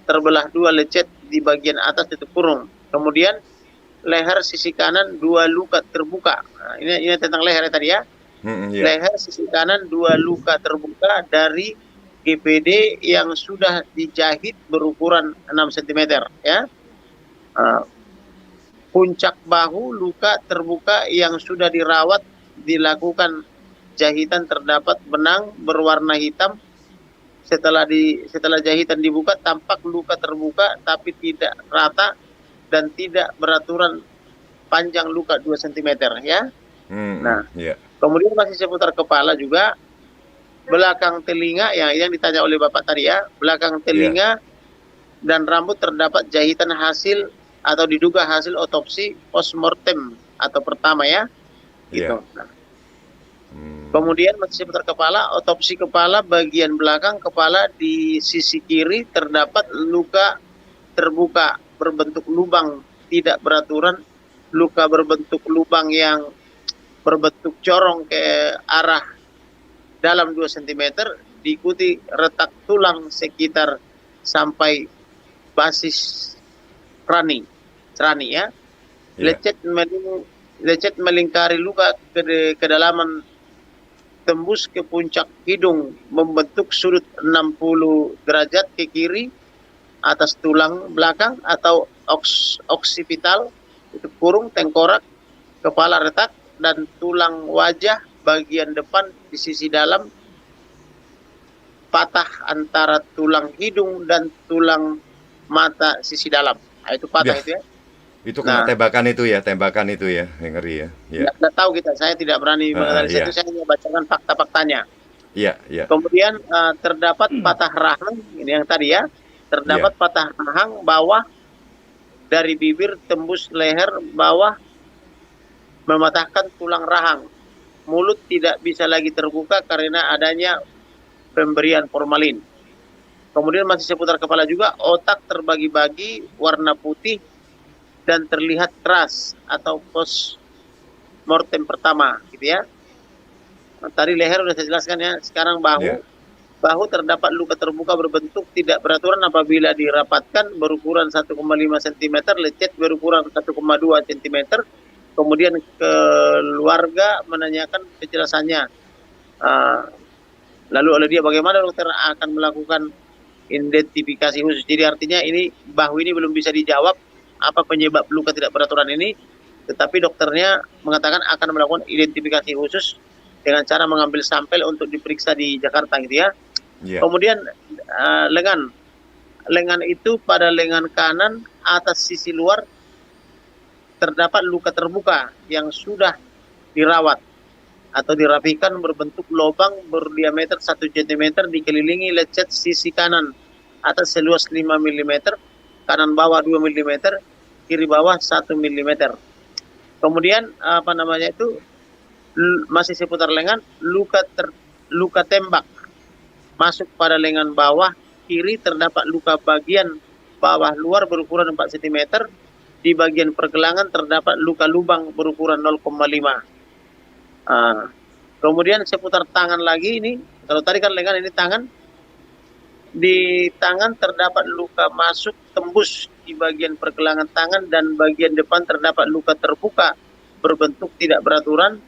terbelah 2 lecet di bagian atas tutup kurung. Kemudian leher sisi kanan 2 luka terbuka. Nah, ini tentang leher tadi ya. Iya. Leher sisi kanan 2 luka terbuka dari GPD yang sudah dijahit berukuran 6 cm ya. Puncak bahu luka terbuka yang sudah dirawat, dilakukan jahitan, terdapat benang berwarna hitam. Setelah jahitan dibuka tampak luka terbuka tapi tidak rata dan tidak beraturan panjang luka 2 cm ya. Nah, iya. kemudian masih seputar kepala juga, belakang telinga yang ditanya oleh Bapak tadi ya, belakang telinga dan rambut terdapat jahitan hasil atau diduga hasil otopsi postmortem atau pertama ya. Gitu. Nah, kemudian masih seputar kepala, otopsi kepala bagian belakang kepala di sisi kiri terdapat luka terbuka berbentuk lubang tidak beraturan, luka berbentuk lubang yang berbentuk corong ke arah dalam 2 cm, diikuti retak tulang sekitar sampai basis rani ya. Lecet melingkari luka kedalaman tembus ke puncak hidung membentuk sudut 60 derajat ke kiri atas tulang belakang atau oksipital, itu kurung tengkorak, kepala retak, dan tulang wajah bagian depan di sisi dalam patah antara tulang hidung dan tulang mata sisi dalam. Nah, itu patah itu ya. Itu kena tembakan itu ya yang ngeri ya. Tidak tahu kita, saya tidak berani menganalisis itu, saya hanya bacakan fakta-faktanya. Iya. Kemudian terdapat patah rahang, ini yang tadi ya. Terdapat patah rahang bawah dari bibir tembus leher bawah mematahkan tulang rahang. Mulut tidak bisa lagi terbuka karena adanya pemberian formalin. Kemudian masih seputar kepala juga, otak terbagi-bagi warna putih dan terlihat keras atau postmortem pertama gitu ya. Nah, tadi leher sudah saya jelaskan ya. Sekarang bahu. Bahu terdapat luka terbuka berbentuk tidak beraturan apabila dirapatkan berukuran 1,5 cm, lecet berukuran 1,2 cm. Kemudian keluarga menanyakan penjelasannya. Lalu oleh dia bagaimana dokter akan melakukan identifikasi khusus. Jadi artinya ini bahu ini belum bisa dijawab apa penyebab luka tidak beraturan ini, tetapi dokternya mengatakan akan melakukan identifikasi khusus dengan cara mengambil sampel untuk diperiksa di Jakarta gitu ya. Kemudian lengan itu pada lengan kanan atas sisi luar terdapat luka terbuka yang sudah dirawat atau dirapikan berbentuk lubang berdiameter 1 cm dikelilingi lecet sisi kanan atas seluas 5 mm, kanan bawah 2 mm, kiri bawah 1 mm. Kemudian masih seputar lengan, luka tembak masuk pada lengan bawah kiri, terdapat luka bagian bawah luar berukuran 4 cm. Di bagian pergelangan terdapat luka lubang berukuran 0,5. Kemudian seputar tangan lagi ini, kalau tadi kan lengan, ini tangan. Di tangan terdapat luka masuk tembus di bagian pergelangan tangan, dan bagian depan terdapat luka terbuka berbentuk tidak beraturan,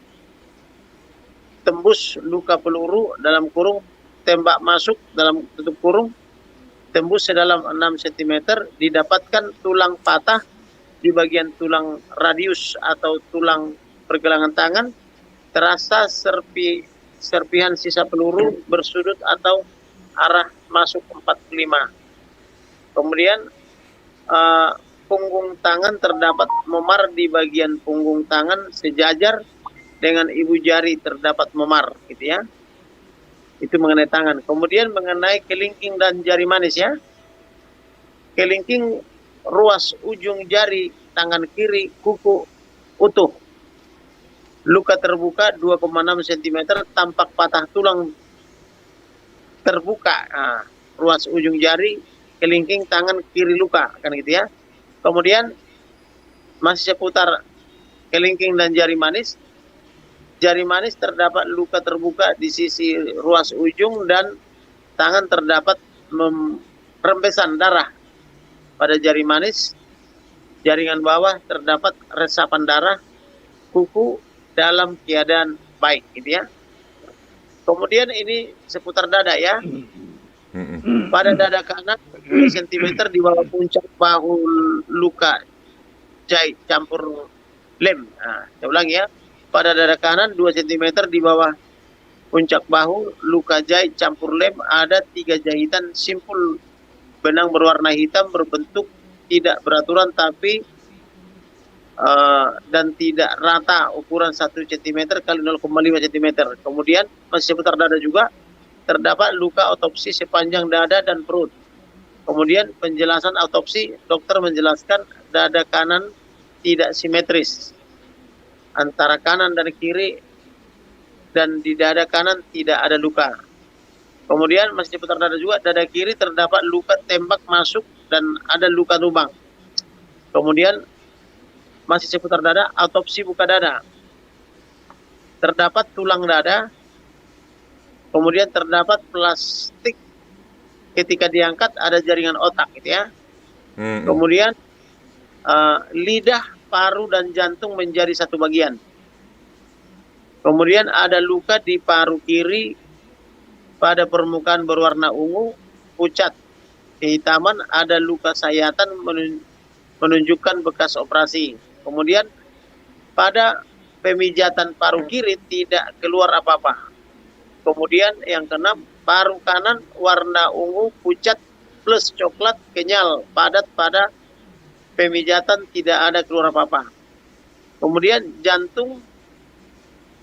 tembus luka peluru dalam kurung tembak masuk dalam tutup kurung, tembus sedalam 6 cm, didapatkan tulang patah di bagian tulang radius atau tulang pergelangan tangan, terasa serpihan sisa peluru bersudut atau arah masuk 45. Kemudian punggung tangan terdapat memar di bagian punggung tangan sejajar dengan ibu jari terdapat memar, gitu ya. Itu mengenai tangan. Kemudian mengenai kelingking dan jari manis ya. Kelingking ruas ujung jari tangan kiri kuku utuh. Luka terbuka 2,6 cm, tampak patah tulang terbuka. Ruas ujung jari kelingking tangan kiri luka, kan gitu ya. Kemudian masih seputar kelingking dan jari manis. Jari manis terdapat luka terbuka di sisi ruas ujung, dan tangan terdapat rembesan darah pada jari manis. Jaringan bawah terdapat resapan darah. Kuku dalam keadaan baik, gitu ya. Kemudian ini seputar dada ya. Pada dada kanan 2 cm di bawah puncak bahu luka jahit campur lem. Saya ulangi ya. Pada dada kanan 2 cm di bawah puncak bahu luka jahit campur lem, ada 3 jahitan simpul benang berwarna hitam berbentuk tidak beraturan tapi dan tidak rata, ukuran 1 cm kali 0,5 cm. Kemudian masih seputar dada juga terdapat luka otopsi sepanjang dada dan perut. Kemudian penjelasan otopsi, dokter menjelaskan dada kanan tidak simetris antara kanan dan kiri, dan di dada kanan tidak ada luka. Kemudian masih seputar dada juga, dada kiri terdapat luka tembak masuk dan ada luka lubang. Kemudian masih seputar dada, autopsi buka dada. Terdapat tulang dada, kemudian terdapat plastik ketika diangkat, ada jaringan otak, gitu ya. Kemudian lidah, paru, dan jantung menjadi satu bagian. Kemudian ada luka di paru kiri pada permukaan berwarna ungu, pucat, kehitaman, ada luka sayatan menunjukkan bekas operasi. Kemudian pada pemijatan paru kiri tidak keluar apa-apa. Kemudian yang keenam, paru kanan warna ungu, pucat plus coklat, kenyal, padat, pada pemijatan tidak ada keluar apa-apa. Kemudian jantung,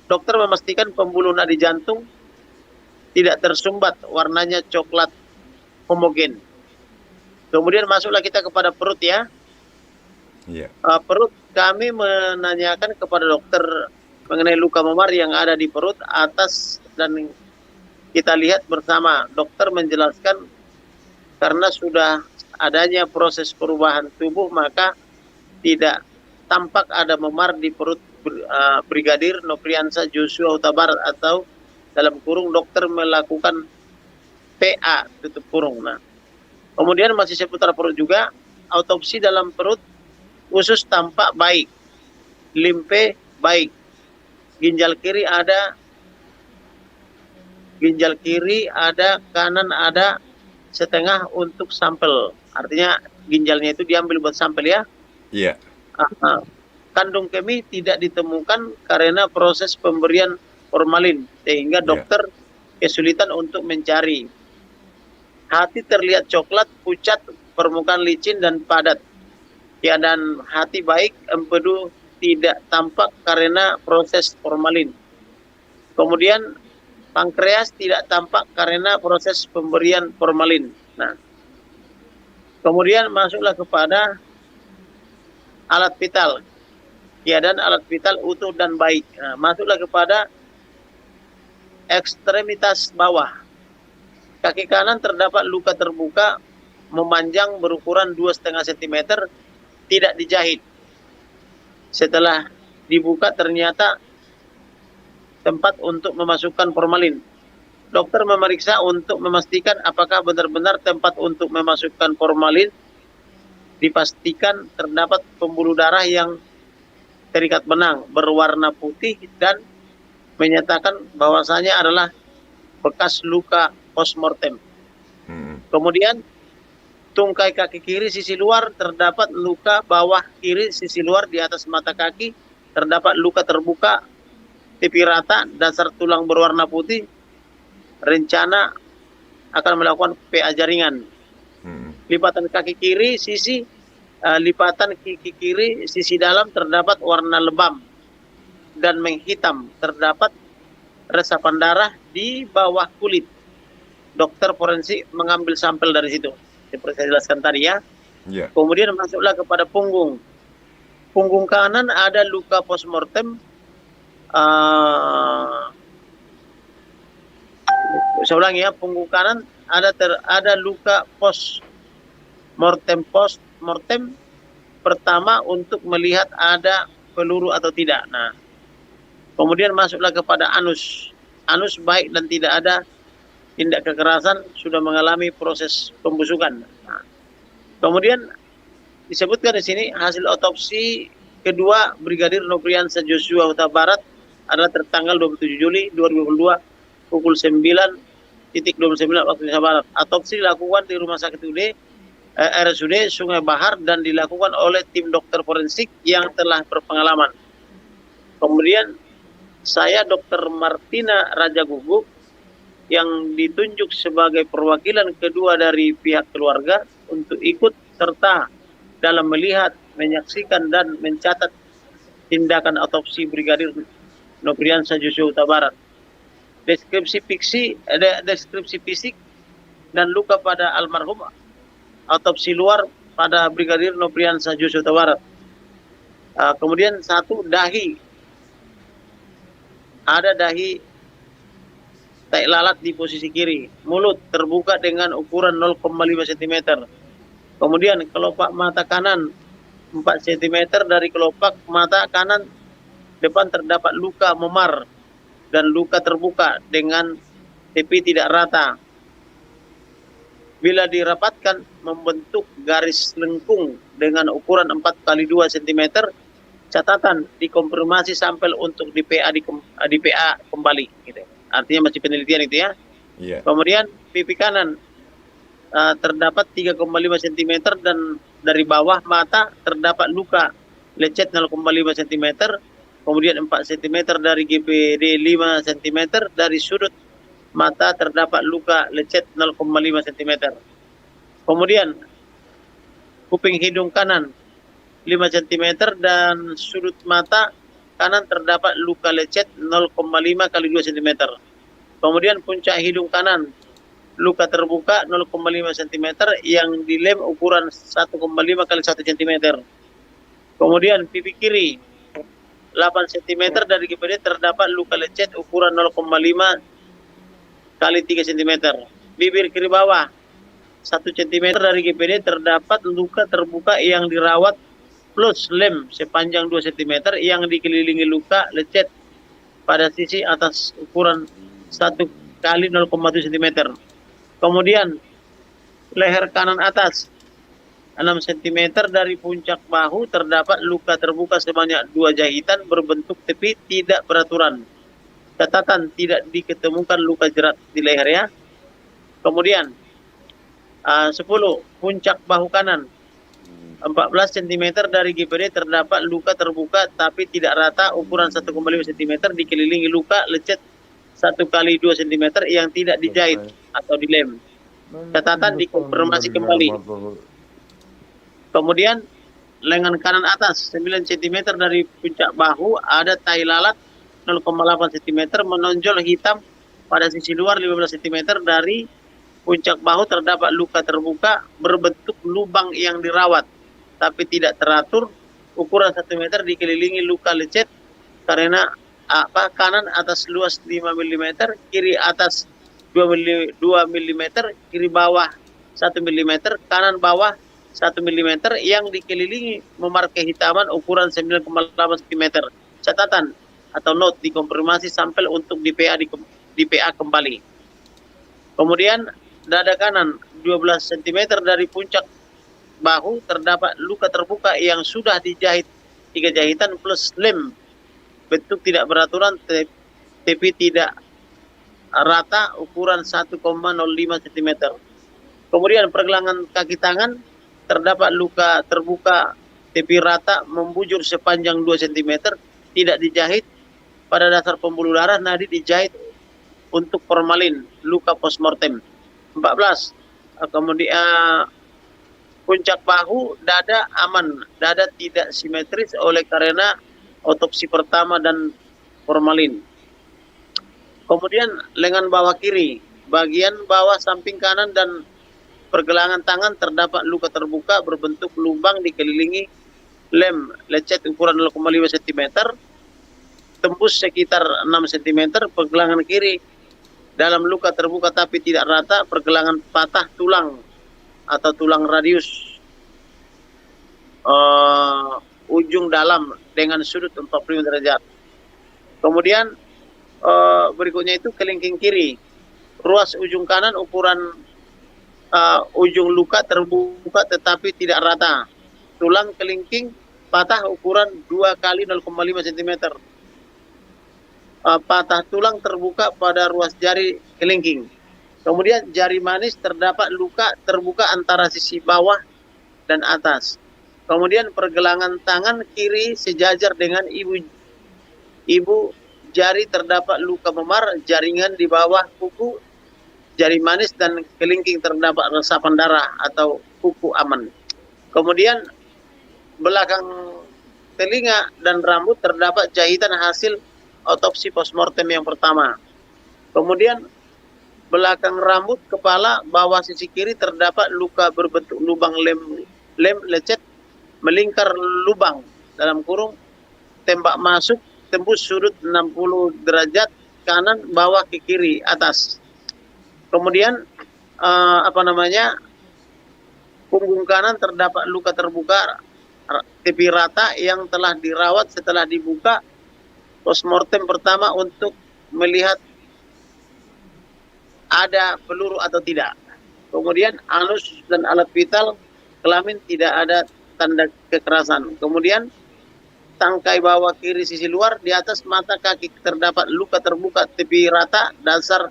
dokter memastikan pembuluh nadi jantung tidak tersumbat, warnanya coklat homogen. Kemudian masuklah kita kepada perut ya. Perut, kami menanyakan kepada dokter mengenai luka memar yang ada di perut atas, dan kita lihat bersama. Dokter menjelaskan karena sudah adanya proses perubahan tubuh, maka tidak tampak ada memar di perut Brigadir Nopriansa Joshua Huta Barat, atau dalam kurung dokter melakukan PA tutup kurung. Nah, kemudian masih seputar perut juga, autopsi dalam perut, usus tampak baik, limfe baik, ginjal kiri ada, kanan ada setengah untuk sampel. Artinya ginjalnya itu diambil buat sampel ya. Iya. Kandung kemih tidak ditemukan karena proses pemberian formalin, sehingga dokter kesulitan untuk mencari. Hati terlihat coklat, pucat, permukaan licin dan padat. Keadaan hati baik, empedu tidak tampak karena proses formalin. Kemudian pankreas tidak tampak karena proses pemberian formalin. Nah, kemudian masuklah kepada alat vital. keadaan alat vital utuh dan baik. Nah, masuklah kepada ekstremitas bawah. Kaki kanan terdapat luka terbuka memanjang berukuran 2,5 cm, tidak dijahit. Setelah dibuka ternyata tempat untuk memasukkan formalin. Dokter memeriksa untuk memastikan apakah benar-benar tempat untuk memasukkan formalin. Dipastikan terdapat pembuluh darah yang terikat benang berwarna putih dan menyatakan bahwasanya adalah bekas luka postmortem. Kemudian tungkai kaki kiri sisi luar terdapat luka bawah kiri sisi luar di atas mata kaki, terdapat luka terbuka tepi rata, dasar tulang berwarna putih. Rencana akan melakukan PA jaringan. Lipatan kaki kiri sisi dalam terdapat warna lebam dan menghitam, terdapat resapan darah di bawah kulit. Dokter forensik mengambil sampel dari situ, seperti saya jelaskan tadi ya. Kemudian masuklah kepada punggung. Punggung kanan ada luka postmortem. Saya ulangi ya, punggung kanan ada luka postmortem pertama untuk melihat ada peluru atau tidak. Nah, kemudian masuklah kepada anus. Anus baik dan tidak ada tindak kekerasan, sudah mengalami proses pembusukan. Nah, kemudian disebutkan di sini hasil otopsi kedua Brigadir Nopriansyah Joshua Huta Barat adalah tertanggal 27 Juli 2022 pukul 9.29 waktu Indonesia Barat. Otopsi dilakukan di Rumah Sakit RSUD Sungai Bahar dan dilakukan oleh tim dokter forensik yang telah berpengalaman. Kemudian saya Dr. Martina Raja Guguk yang ditunjuk sebagai perwakilan kedua dari pihak keluarga untuk ikut serta dalam melihat, menyaksikan dan mencatat tindakan otopsi Brigadir Nopriansyah Joshua Huta Barat. Deskripsi fisik dan luka pada almarhum, otopsi luar pada Brigadir Nopriansyah Joshua Huta Barat. Kemudian satu, dahi. Ada dahi tai lalat di posisi kiri. Mulut terbuka dengan ukuran 0,5 cm. Kemudian kelopak mata kanan 4 cm, dari kelopak mata kanan depan terdapat luka memar dan luka terbuka dengan tepi tidak rata. Bila dirapatkan membentuk garis lengkung dengan ukuran 4x2 cm. Catatan dikonfirmasi sampel untuk di PA kembali gitu. Artinya masih penelitian itu ya. Kemudian pipi kanan terdapat 3,5 cm dan dari bawah mata terdapat luka lecet 0,5 cm. Kemudian 4 cm dari GPD 5 cm, dari sudut mata terdapat luka lecet 0,5 cm. Kemudian kuping hidung kanan 5 cm dan sudut mata kanan terdapat luka lecet 0,5 x 2 cm. Kemudian puncak hidung kanan luka terbuka 0,5 cm yang dilem ukuran 1,5 x 1 cm. Kemudian pipi kiri 8 cm dari GPD terdapat luka lecet ukuran 0,5 x 3 cm. Bibir kiri bawah 1 cm dari GPD terdapat luka terbuka yang dirawat plus lem sepanjang 2 cm yang dikelilingi luka lecet pada sisi atas ukuran 1 x 0,7 cm. Kemudian leher kanan atas 6 cm dari puncak bahu terdapat luka terbuka sebanyak 2 jahitan berbentuk tepi tidak beraturan. Catatan tidak diketemukan luka jerat di leher ya. Kemudian 10 puncak bahu kanan 14 cm dari GPD terdapat luka terbuka tapi tidak rata ukuran 1,5 cm dikelilingi luka lecet 1 x 2 cm yang tidak dijahit atau dilem. Catatan dikonfirmasi kembali. Kemudian lengan kanan atas 9 cm dari puncak bahu ada tai lalat 0,8 cm menonjol hitam pada sisi luar 15 cm dari puncak bahu terdapat luka terbuka berbentuk lubang yang dirawat tapi tidak teratur ukuran 1 meter dikelilingi luka lecet karena kanan atas luas 5 mm, kiri atas 2 mm, kiri bawah 1 mm, kanan bawah 1 mm yang dikelilingi memar kehitaman ukuran 9,8 cm. Catatan atau note dikonfirmasi sampel untuk DPA kembali. Kemudian dada kanan 12 cm dari puncak bahu terdapat luka terbuka yang sudah dijahit 3 jahitan plus lem bentuk tidak beraturan tapi tidak rata ukuran 1,05 cm. Kemudian pergelangan kaki tangan terdapat luka terbuka tepi rata membujur sepanjang 2 cm, tidak dijahit. Pada dasar pembuluh darah nadi dijahit untuk formalin, luka postmortem. 14. Kemudian puncak bahu, dada aman, dada tidak simetris oleh karena otopsi pertama dan formalin. Kemudian lengan bawah kiri, bagian bawah samping kanan dan pergelangan tangan terdapat luka terbuka berbentuk lubang dikelilingi lem lecet ukuran 0,5 cm, tembus sekitar 6 cm, pergelangan kiri dalam luka terbuka tapi tidak rata, pergelangan patah tulang atau tulang radius ujung dalam dengan sudut 45 derajat. Kemudian berikutnya itu kelingking kiri, ruas ujung kanan ukuran ujung luka terbuka tetapi tidak rata, tulang kelingking patah ukuran 2 kali 0,5 cm. Patah tulang terbuka pada ruas jari kelingking. Kemudian jari manis terdapat luka terbuka antara sisi bawah dan atas. Kemudian pergelangan tangan kiri sejajar dengan ibu jari terdapat luka memar, jaringan di bawah kuku, jari manis dan kelingking terdapat resapan darah atau kuku aman. Kemudian belakang telinga dan rambut terdapat jahitan hasil otopsi postmortem yang pertama. Kemudian belakang rambut, kepala, bawah sisi kiri terdapat luka berbentuk lubang lem lecet melingkar lubang dalam kurung tembak masuk tembus sudut 60 derajat kanan bawah ke kiri atas. Kemudian punggung kanan terdapat luka terbuka tepi rata yang telah dirawat setelah dibuka postmortem pertama untuk melihat ada peluru atau tidak. Kemudian anus dan alat vital kelamin tidak ada tanda kekerasan. Kemudian tangkai bawah kiri sisi luar di atas mata kaki terdapat luka terbuka tepi rata dasar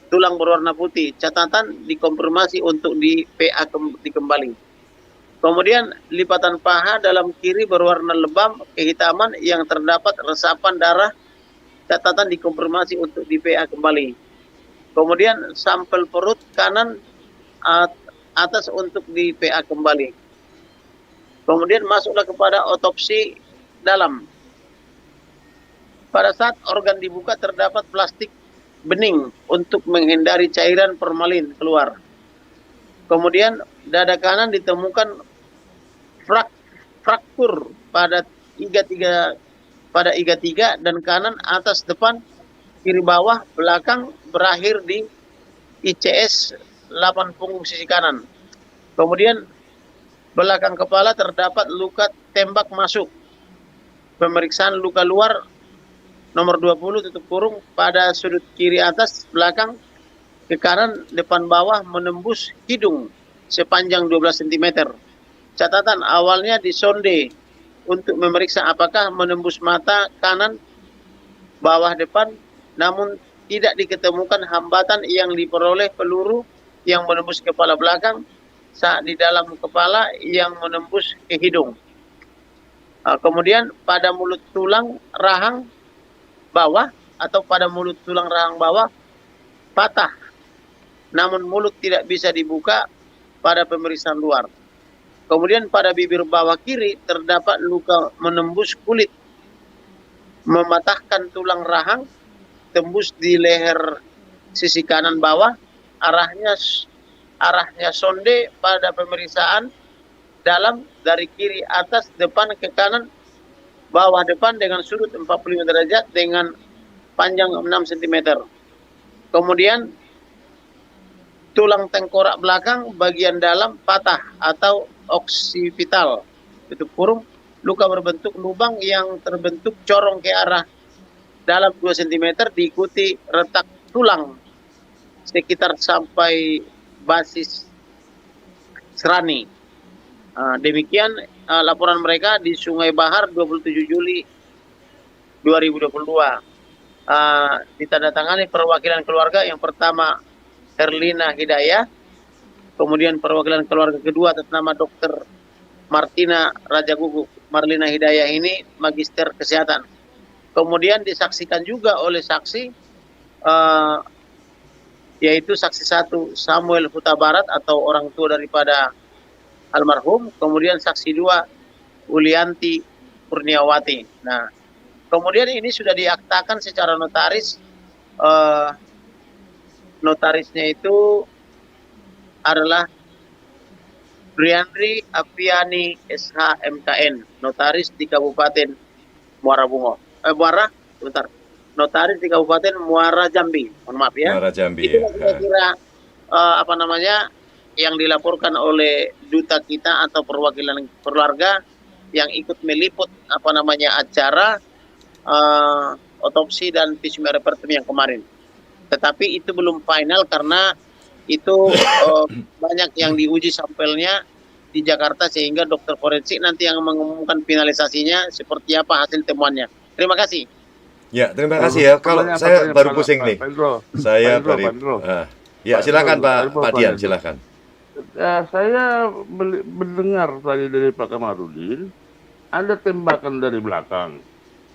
tulang berwarna putih. Catatan dikonfirmasi untuk dikembali. Kemudian lipatan paha dalam kiri berwarna lebam kehitaman yang terdapat resapan darah. Catatan dikonfirmasi untuk DPA kembali. Kemudian sampel perut kanan atas untuk DPA kembali. Kemudian masuklah kepada otopsi dalam. Pada saat organ dibuka terdapat plastik bening untuk menghindari cairan formalin keluar. Kemudian dada kanan ditemukan fraktur pada iga 3 dan kanan atas depan kiri bawah belakang berakhir di ICS 8 punggung sisi kanan. Kemudian belakang kepala terdapat luka tembak masuk. Pemeriksaan luka luar nomor 20 tutup kurung pada sudut kiri atas belakang ke kanan depan bawah menembus hidung sepanjang 12 cm. Catatan awalnya disonde untuk memeriksa apakah menembus mata kanan bawah depan, namun tidak diketemukan hambatan yang diperoleh peluru yang menembus kepala belakang saat di dalam kepala yang menembus ke hidung. Kemudian pada mulut tulang rahang bawah atau pada mulut tulang rahang bawah patah, namun mulut tidak bisa dibuka pada pemeriksaan luar. Kemudian pada bibir bawah kiri terdapat luka menembus kulit, mematahkan tulang rahang, tembus di leher sisi kanan bawah, arahnya sonde pada pemeriksaan dalam dari kiri atas, depan ke kanan, bawah depan dengan sudut 45 derajat dengan panjang 6 cm. Kemudian tulang tengkorak belakang bagian dalam patah atau oksipital, tutup kurung, luka berbentuk lubang yang terbentuk corong ke arah dalam 2 cm diikuti retak tulang sekitar sampai basis serani. Demikian laporan mereka di Sungai Bahar 27 Juli 2022. Ditandatangani perwakilan keluarga yang pertama Herlina Hidayah, kemudian perwakilan keluarga kedua atas nama Dr. Martina Rajagugu. Marlina Hidayah ini magister kesehatan. Kemudian disaksikan juga oleh saksi yaitu saksi 1 Samuel Huta Barat atau orang tua daripada almarhum, kemudian saksi 2 Ulianti Kurniawati. Nah, kemudian ini sudah diaktakan secara notaris. Notarisnya itu adalah Briandri Apiani SHMKN, notaris di Kabupaten Muara Bungo. Notaris di Kabupaten Muara Jambi. Mohon maaf ya. Muara Jambi. Itu kira-kira yang dilaporkan oleh duta kita atau perwakilan keluarga yang ikut meliput acara otopsi dan visum et repertum yang kemarin. Tetapi itu belum final karena itu banyak yang diuji sampelnya di Jakarta sehingga dokter forensik nanti yang mengumumkan finalisasinya seperti apa hasil temuannya. Terima kasih. Ya, terima kasih ya. Kalau saya baru pusing nih. Saya baru. Ya, silakan Pak Dian, silakan. Saya mendengar tadi dari Pak Kamarudin, ada tembakan dari belakang,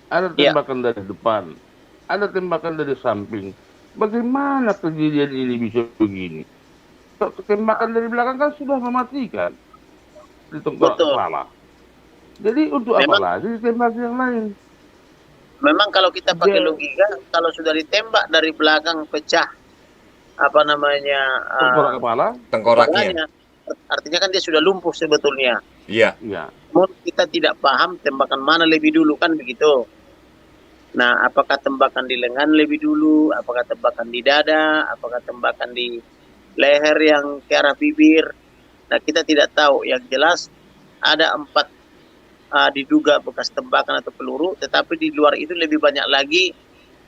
ada tembakan dari depan, ada tembakan dari samping. Bagaimana kejadian ini bisa begini? Tembakan dari belakang kan sudah mematikan di tengkorak kepala. Jadi untuk apa lagi ditembak yang lain? Memang kalau kita pakai logika, kalau sudah ditembak dari belakang pecah tengkorak kepala, tengkoraknya. Artinya kan dia sudah lumpuh sebetulnya. Iya. Namun kita tidak paham tembakan mana lebih dulu kan begitu. Nah, apakah tembakan di lengan lebih dulu, apakah tembakan di dada, apakah tembakan di leher yang ke arah bibir. Nah, kita tidak tahu. Yang jelas ada 4 diduga bekas tembakan atau peluru, tetapi di luar itu lebih banyak lagi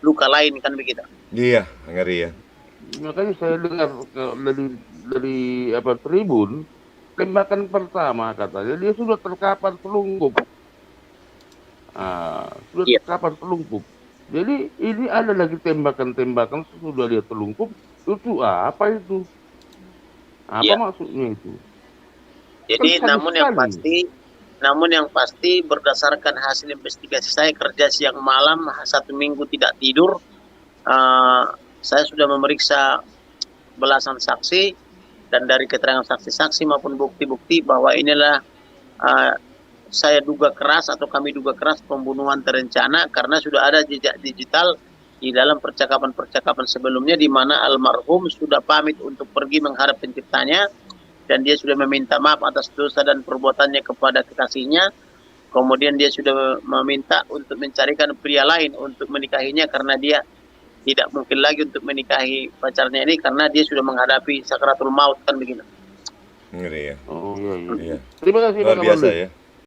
luka lain kan begitu. Iya, ngeri ya. Makanya saya dengar dari Tribun, tembakan pertama katanya dia sudah terkapar telungkup. Terkapar telungkup. Jadi ini ada lagi tembakan-tembakan sudah dia telungkup. Itu apa itu? Apa maksudnya itu? Jadi namun yang pasti berdasarkan hasil investigasi saya kerja siang malam 1 minggu tidak tidur, saya sudah memeriksa belasan saksi dan dari keterangan saksi-saksi maupun bukti-bukti bahwa inilah saya duga keras atau kami duga keras pembunuhan terencana karena sudah ada jejak digital di dalam percakapan-percakapan sebelumnya di mana almarhum sudah pamit untuk pergi menghadap penciptanya dan dia sudah meminta maaf atas dosa dan perbuatannya kepada kekasihnya. Kemudian dia sudah meminta untuk mencarikan pria lain untuk menikahinya karena dia tidak mungkin lagi untuk menikahi pacarnya ini karena dia sudah menghadapi sakaratul maut kan begitu. Ngeri ya. Oh iya. Iya. Terima kasih Luar Pak biasa Kamarudin. ya.